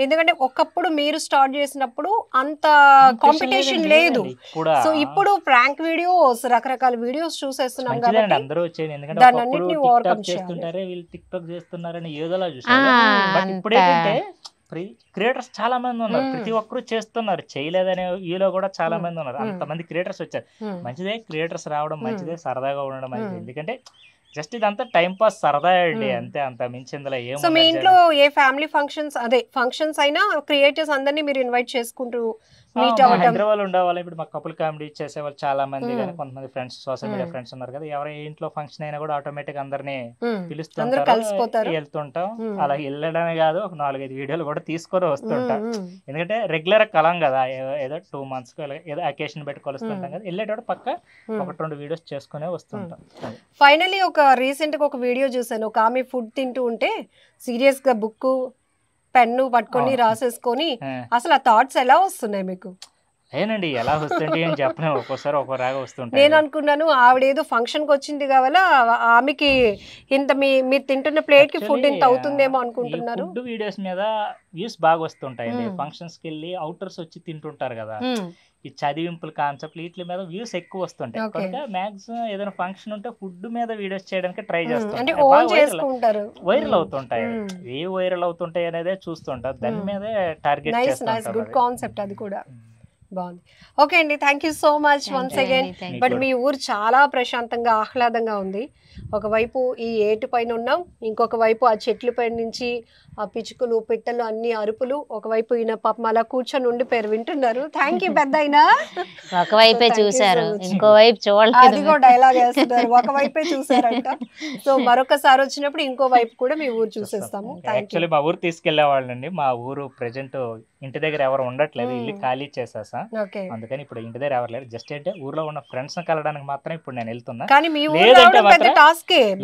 Speaker 2: ఎందుకంటే ఒకప్పుడు మీరు స్టార్ట్ చేసినప్పుడు అంత కాంపిటీషన్ లేదు. సో ఇప్పుడు ప్రాంక్ వీడియోస్, రకరకాల వీడియోస్ చూసేస్తున్నాం కాబట్టి దాన్ని అన్నిటిని ఓవర్కమ్ చేయాలి.
Speaker 3: క్రియేటర్స్ చాలా మంది ఉన్నారు, ప్రతి ఒక్కరు చేస్తున్నారు, చేయలేదనే ఈలో కూడా చాలా మంది ఉన్నారు. అంతమంది క్రియేటర్స్ వచ్చారు. మంచిదే క్రియేటర్స్ రావడం, మంచిదే సరదాగా ఉండడం మంచిది. ఎందుకంటే జస్ట్ ఇదంతా టైం పాస్, సరదా అండి, అంతే, అంత మించిందిలా ఏం.
Speaker 2: సో మీ ఇంట్లో ఏ ఫ్యామిలీ ఫంక్షన్స్ అయినా క్రియేటర్స్ అందరినీ మీరు ఇన్వైట్ చేసుకుంటూ
Speaker 3: హైదరాబాద్ ఉండేవాళ్ళు. ఇప్పుడు మా కపుల్ కామెడీ చేసేవాళ్ళు చాలా మంది, కానీ కొంతమంది ఫ్రెండ్స్, సోషల్ మీడియా ఫ్రెండ్స్ ఉన్నారు కదా, ఎవరి ఇంట్లో ఫంక్షన్ అయినా కూడా ఆటోమేటిక్ అందరినీ పిలుస్తుంటారు, వెళ్తుంటాం. అలా వెళ్ళడమే కాదు, ఒక 4-5 వీడియోలు కూడా తీసుకొని వస్తుంటాం. ఎందుకంటే రెగ్యులర్ కలం కదా, ఏదో 2 months ఏదో అకేషన్ పెట్టి కొలుస్తుంటాం కదా, వెళ్ళేటప్పుడు పక్క 1-2 వీడియోస్ చేసుకునే వస్తుంటాం.
Speaker 2: ఫైనలీ రీసెంట్ గా ఒక వీడియో చూసాను, ఒక ఆమె ఫుడ్ తింటూ ఉంటే సీరియస్ గా బుక్ పెన్ను పట్టుకొని రాసేసుకొని, అసలు ఆ థాట్స్ ఎలా వస్తున్నాయి మీకు?
Speaker 3: ఏనండి ఎలా వస్తుంటే ఏం చెప్పను, ఒక్కోసారి ఒక్కోలాగా వస్తుంటాయి.
Speaker 2: నేను అనుకున్నాను ఆవిడేదో ఫంక్షన్ కి వచ్చింది కావాలా, ఆమెకి ఇంత మీరు తింటున్న ప్లేట్ కి ఫుడ్ ఇంత అవుతుందేమో అనుకుంటున్నారు.
Speaker 3: ఫుడ్ వీడియోస్ మీద వ్యూస్ బాగా వస్తుంటాయండి. ఫంక్షన్స్ కి వెళ్ళి అవుటర్స్ వచ్చి తింటుంటారు కదా, ఈ చదివింపుల కాన్సెప్ట్ వీటి మీద వ్యూస్ ఎక్కువ వస్తుంటాయి. కనుక మాక్సిమం ఏదైనా ఫంక్షన్ ఉంటే ఫుడ్ మీద వీడియోస్ చేయడానికి ట్రై చేస్తుంటారు, వైరల్ అవుతుంటాయి. ఏ వైరల్ అవుతుంటాయి అనేది చూస్తుంటారు, దాని మీదే టార్గెట్ చేస్తుంటారు.
Speaker 2: గుడ్ కాన్సెప్ట్, అది కూడా బాగుంది. ఓకే అండి, thank you so much once again. But మీ ఊరు చాలా ప్రశాంతంగా, ఆహ్లాదంగా ఉంది. ఒకవైపు ఈ ఏటు పైన ఉన్నాం, ఇంకొక వైపు ఆ చెట్ల పైన నుంచి ఆ పిచ్చుకలు, పిట్టలు అన్ని అరుపులు, ఒకవైపు ఈయన పాపం అలా కూర్చొని ఉండిపోయారు, వింటున్నారు. Thank you పెద్దయినా.
Speaker 4: ఒకవైపే చూసారు, ఇంకోవైపు చూడలేదు.
Speaker 2: అదిగో డైలాగ్ వేస్తున్నారు, ఒకవైపే చూసారంట. సో మరొకసారి వచ్చినప్పుడు ఇంకో వైపు కూడా మీ ఊరు చూసేస్తాము.
Speaker 3: యాక్చువల్లీ మా ఊరు తీసుకెళ్లేవాళ్ళండి. మా ఊరు ప్రెజెంట్ ఇంటి దగ్గర ఎవరు ఉండట్లేదు, ఇల్లు ఖాళీ చేసేసా, అందుకని ఇప్పుడు ఇంటి దగ్గర ఎవరు లేరు. జస్ట్ అంటే ఊర్లో ఉన్న ఫ్రెండ్స్ కలవడానికి మాత్రం ఇప్పుడు నేను వెళ్తున్నా.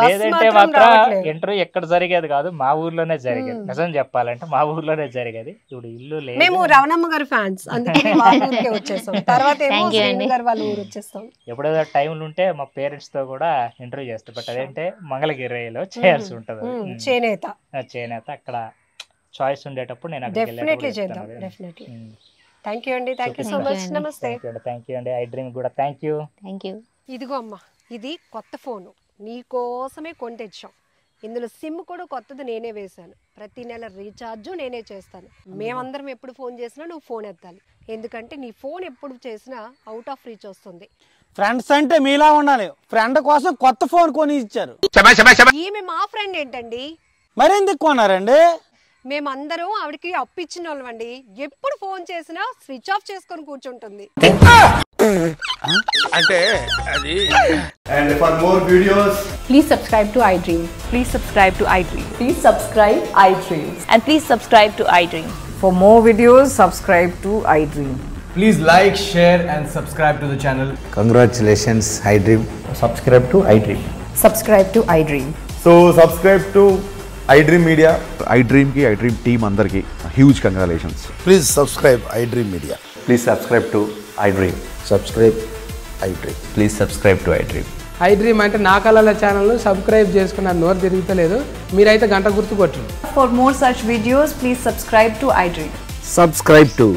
Speaker 3: లేదంటే మాత్రం ఇంటర్వ్యూ ఎక్కడ జరిగేది కాదు, మా ఊర్లోనే జరిగేది. నిజం చెప్పాలంటే మా ఊర్లోనే జరిగేది. ఇప్పుడు ఇల్లు లేదు.
Speaker 2: మేము రవణమ్మ గారి ఫ్యాన్స్, అందుకని వచ్చేస్తాం. తర్వాత వచ్చేస్తాం.
Speaker 3: ఎప్పుడైనా టైంలు ఉంటే మా పేరెంట్స్ తో కూడా ఇంటర్వ్యూ చేస్తాం. బట్ అదేంటే మంగళగిరిలో చేయాల్సి ఉంటది, చేనేత అక్కడ చాయిస్ ఉండేటప్పుడు నేను
Speaker 2: డెఫినెట్లీ చేద్దాం. డెఫినెట్లీ. థ్యాంక్ యూ అండి, థ్యాంక్ యూ సో మచ్. నమస్తే.
Speaker 3: థ్యాంక్ యూ అండి, ఐ డ్రీమ్ కూడా థ్యాంక్ యూ.
Speaker 2: ఇదిగో అమ్మా, ఇది కొత్త ఫోను, నీకోసమే కొని తెచ్చాం. ఇందులో సిమ్ కూడా కొత్తది నేనే వేశాను. ప్రతి నెల రీఛార్జ్ నేనే చేస్తాను. మేమందరం ఎప్పుడు ఫోన్ చేసినా నువ్వు ఫోన్ ఎత్తాలి, ఎందుకంటే నీ ఫోన్ ఎప్పుడు చేసినా అవుట్ ఆఫ్ రీచ్ వస్తుంది.
Speaker 8: ఫ్రెండ్స్ అంటే మీలా ఉండాలి. ఫ్రెండ్ కోసం కొత్త ఫోన్ కొని ఇచ్చారు.
Speaker 2: ఈమె మా ఫ్రెండ్ ఏంటండి?
Speaker 8: మరెందుకు కొన్నారండి?
Speaker 2: మేమందరం ఆవిడకి అప్పిచ్చిన వాళ్ళమండి. ఎప్పుడు ఫోన్ చేసినా స్విచ్ ఆఫ్ చేసుకొని కూర్చుంటుంది.
Speaker 9: అంటే అది. And for more videos,
Speaker 10: please subscribe to iDream. Please subscribe to iDream. Please subscribe iDream. And please subscribe to iDream. For more videos, subscribe to iDream.
Speaker 11: Please like, share and subscribe to the channel.
Speaker 12: Congratulations, iDream.
Speaker 11: Subscribe to iDream.
Speaker 10: Subscribe to iDream.
Speaker 9: so subscribe to iDream Media. iDream ki iDream team andarki huge congratulations.
Speaker 12: Please subscribe iDream Media.
Speaker 9: Please subscribe to iDream.
Speaker 12: Subscribe iDream.
Speaker 9: Please subscribe to iDream.
Speaker 11: iDream అంటే నా కళల channel subscribe చేసుకున్న నోరు తిరుగుతలేదు. మీరైతే గంట గుర్తు కొట్టండి.
Speaker 10: For more such videos, please subscribe to iDream.
Speaker 12: Subscribe to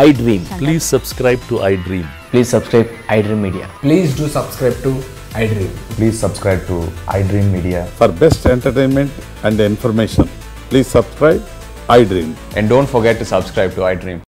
Speaker 12: iDream.
Speaker 9: Please subscribe to iDream.
Speaker 12: Please subscribe iDream Media.
Speaker 11: Please do subscribe to iDream.
Speaker 9: Please subscribe to iDream Media.
Speaker 13: For best entertainment and information, please subscribe iDream.
Speaker 9: And don't forget to subscribe to iDream.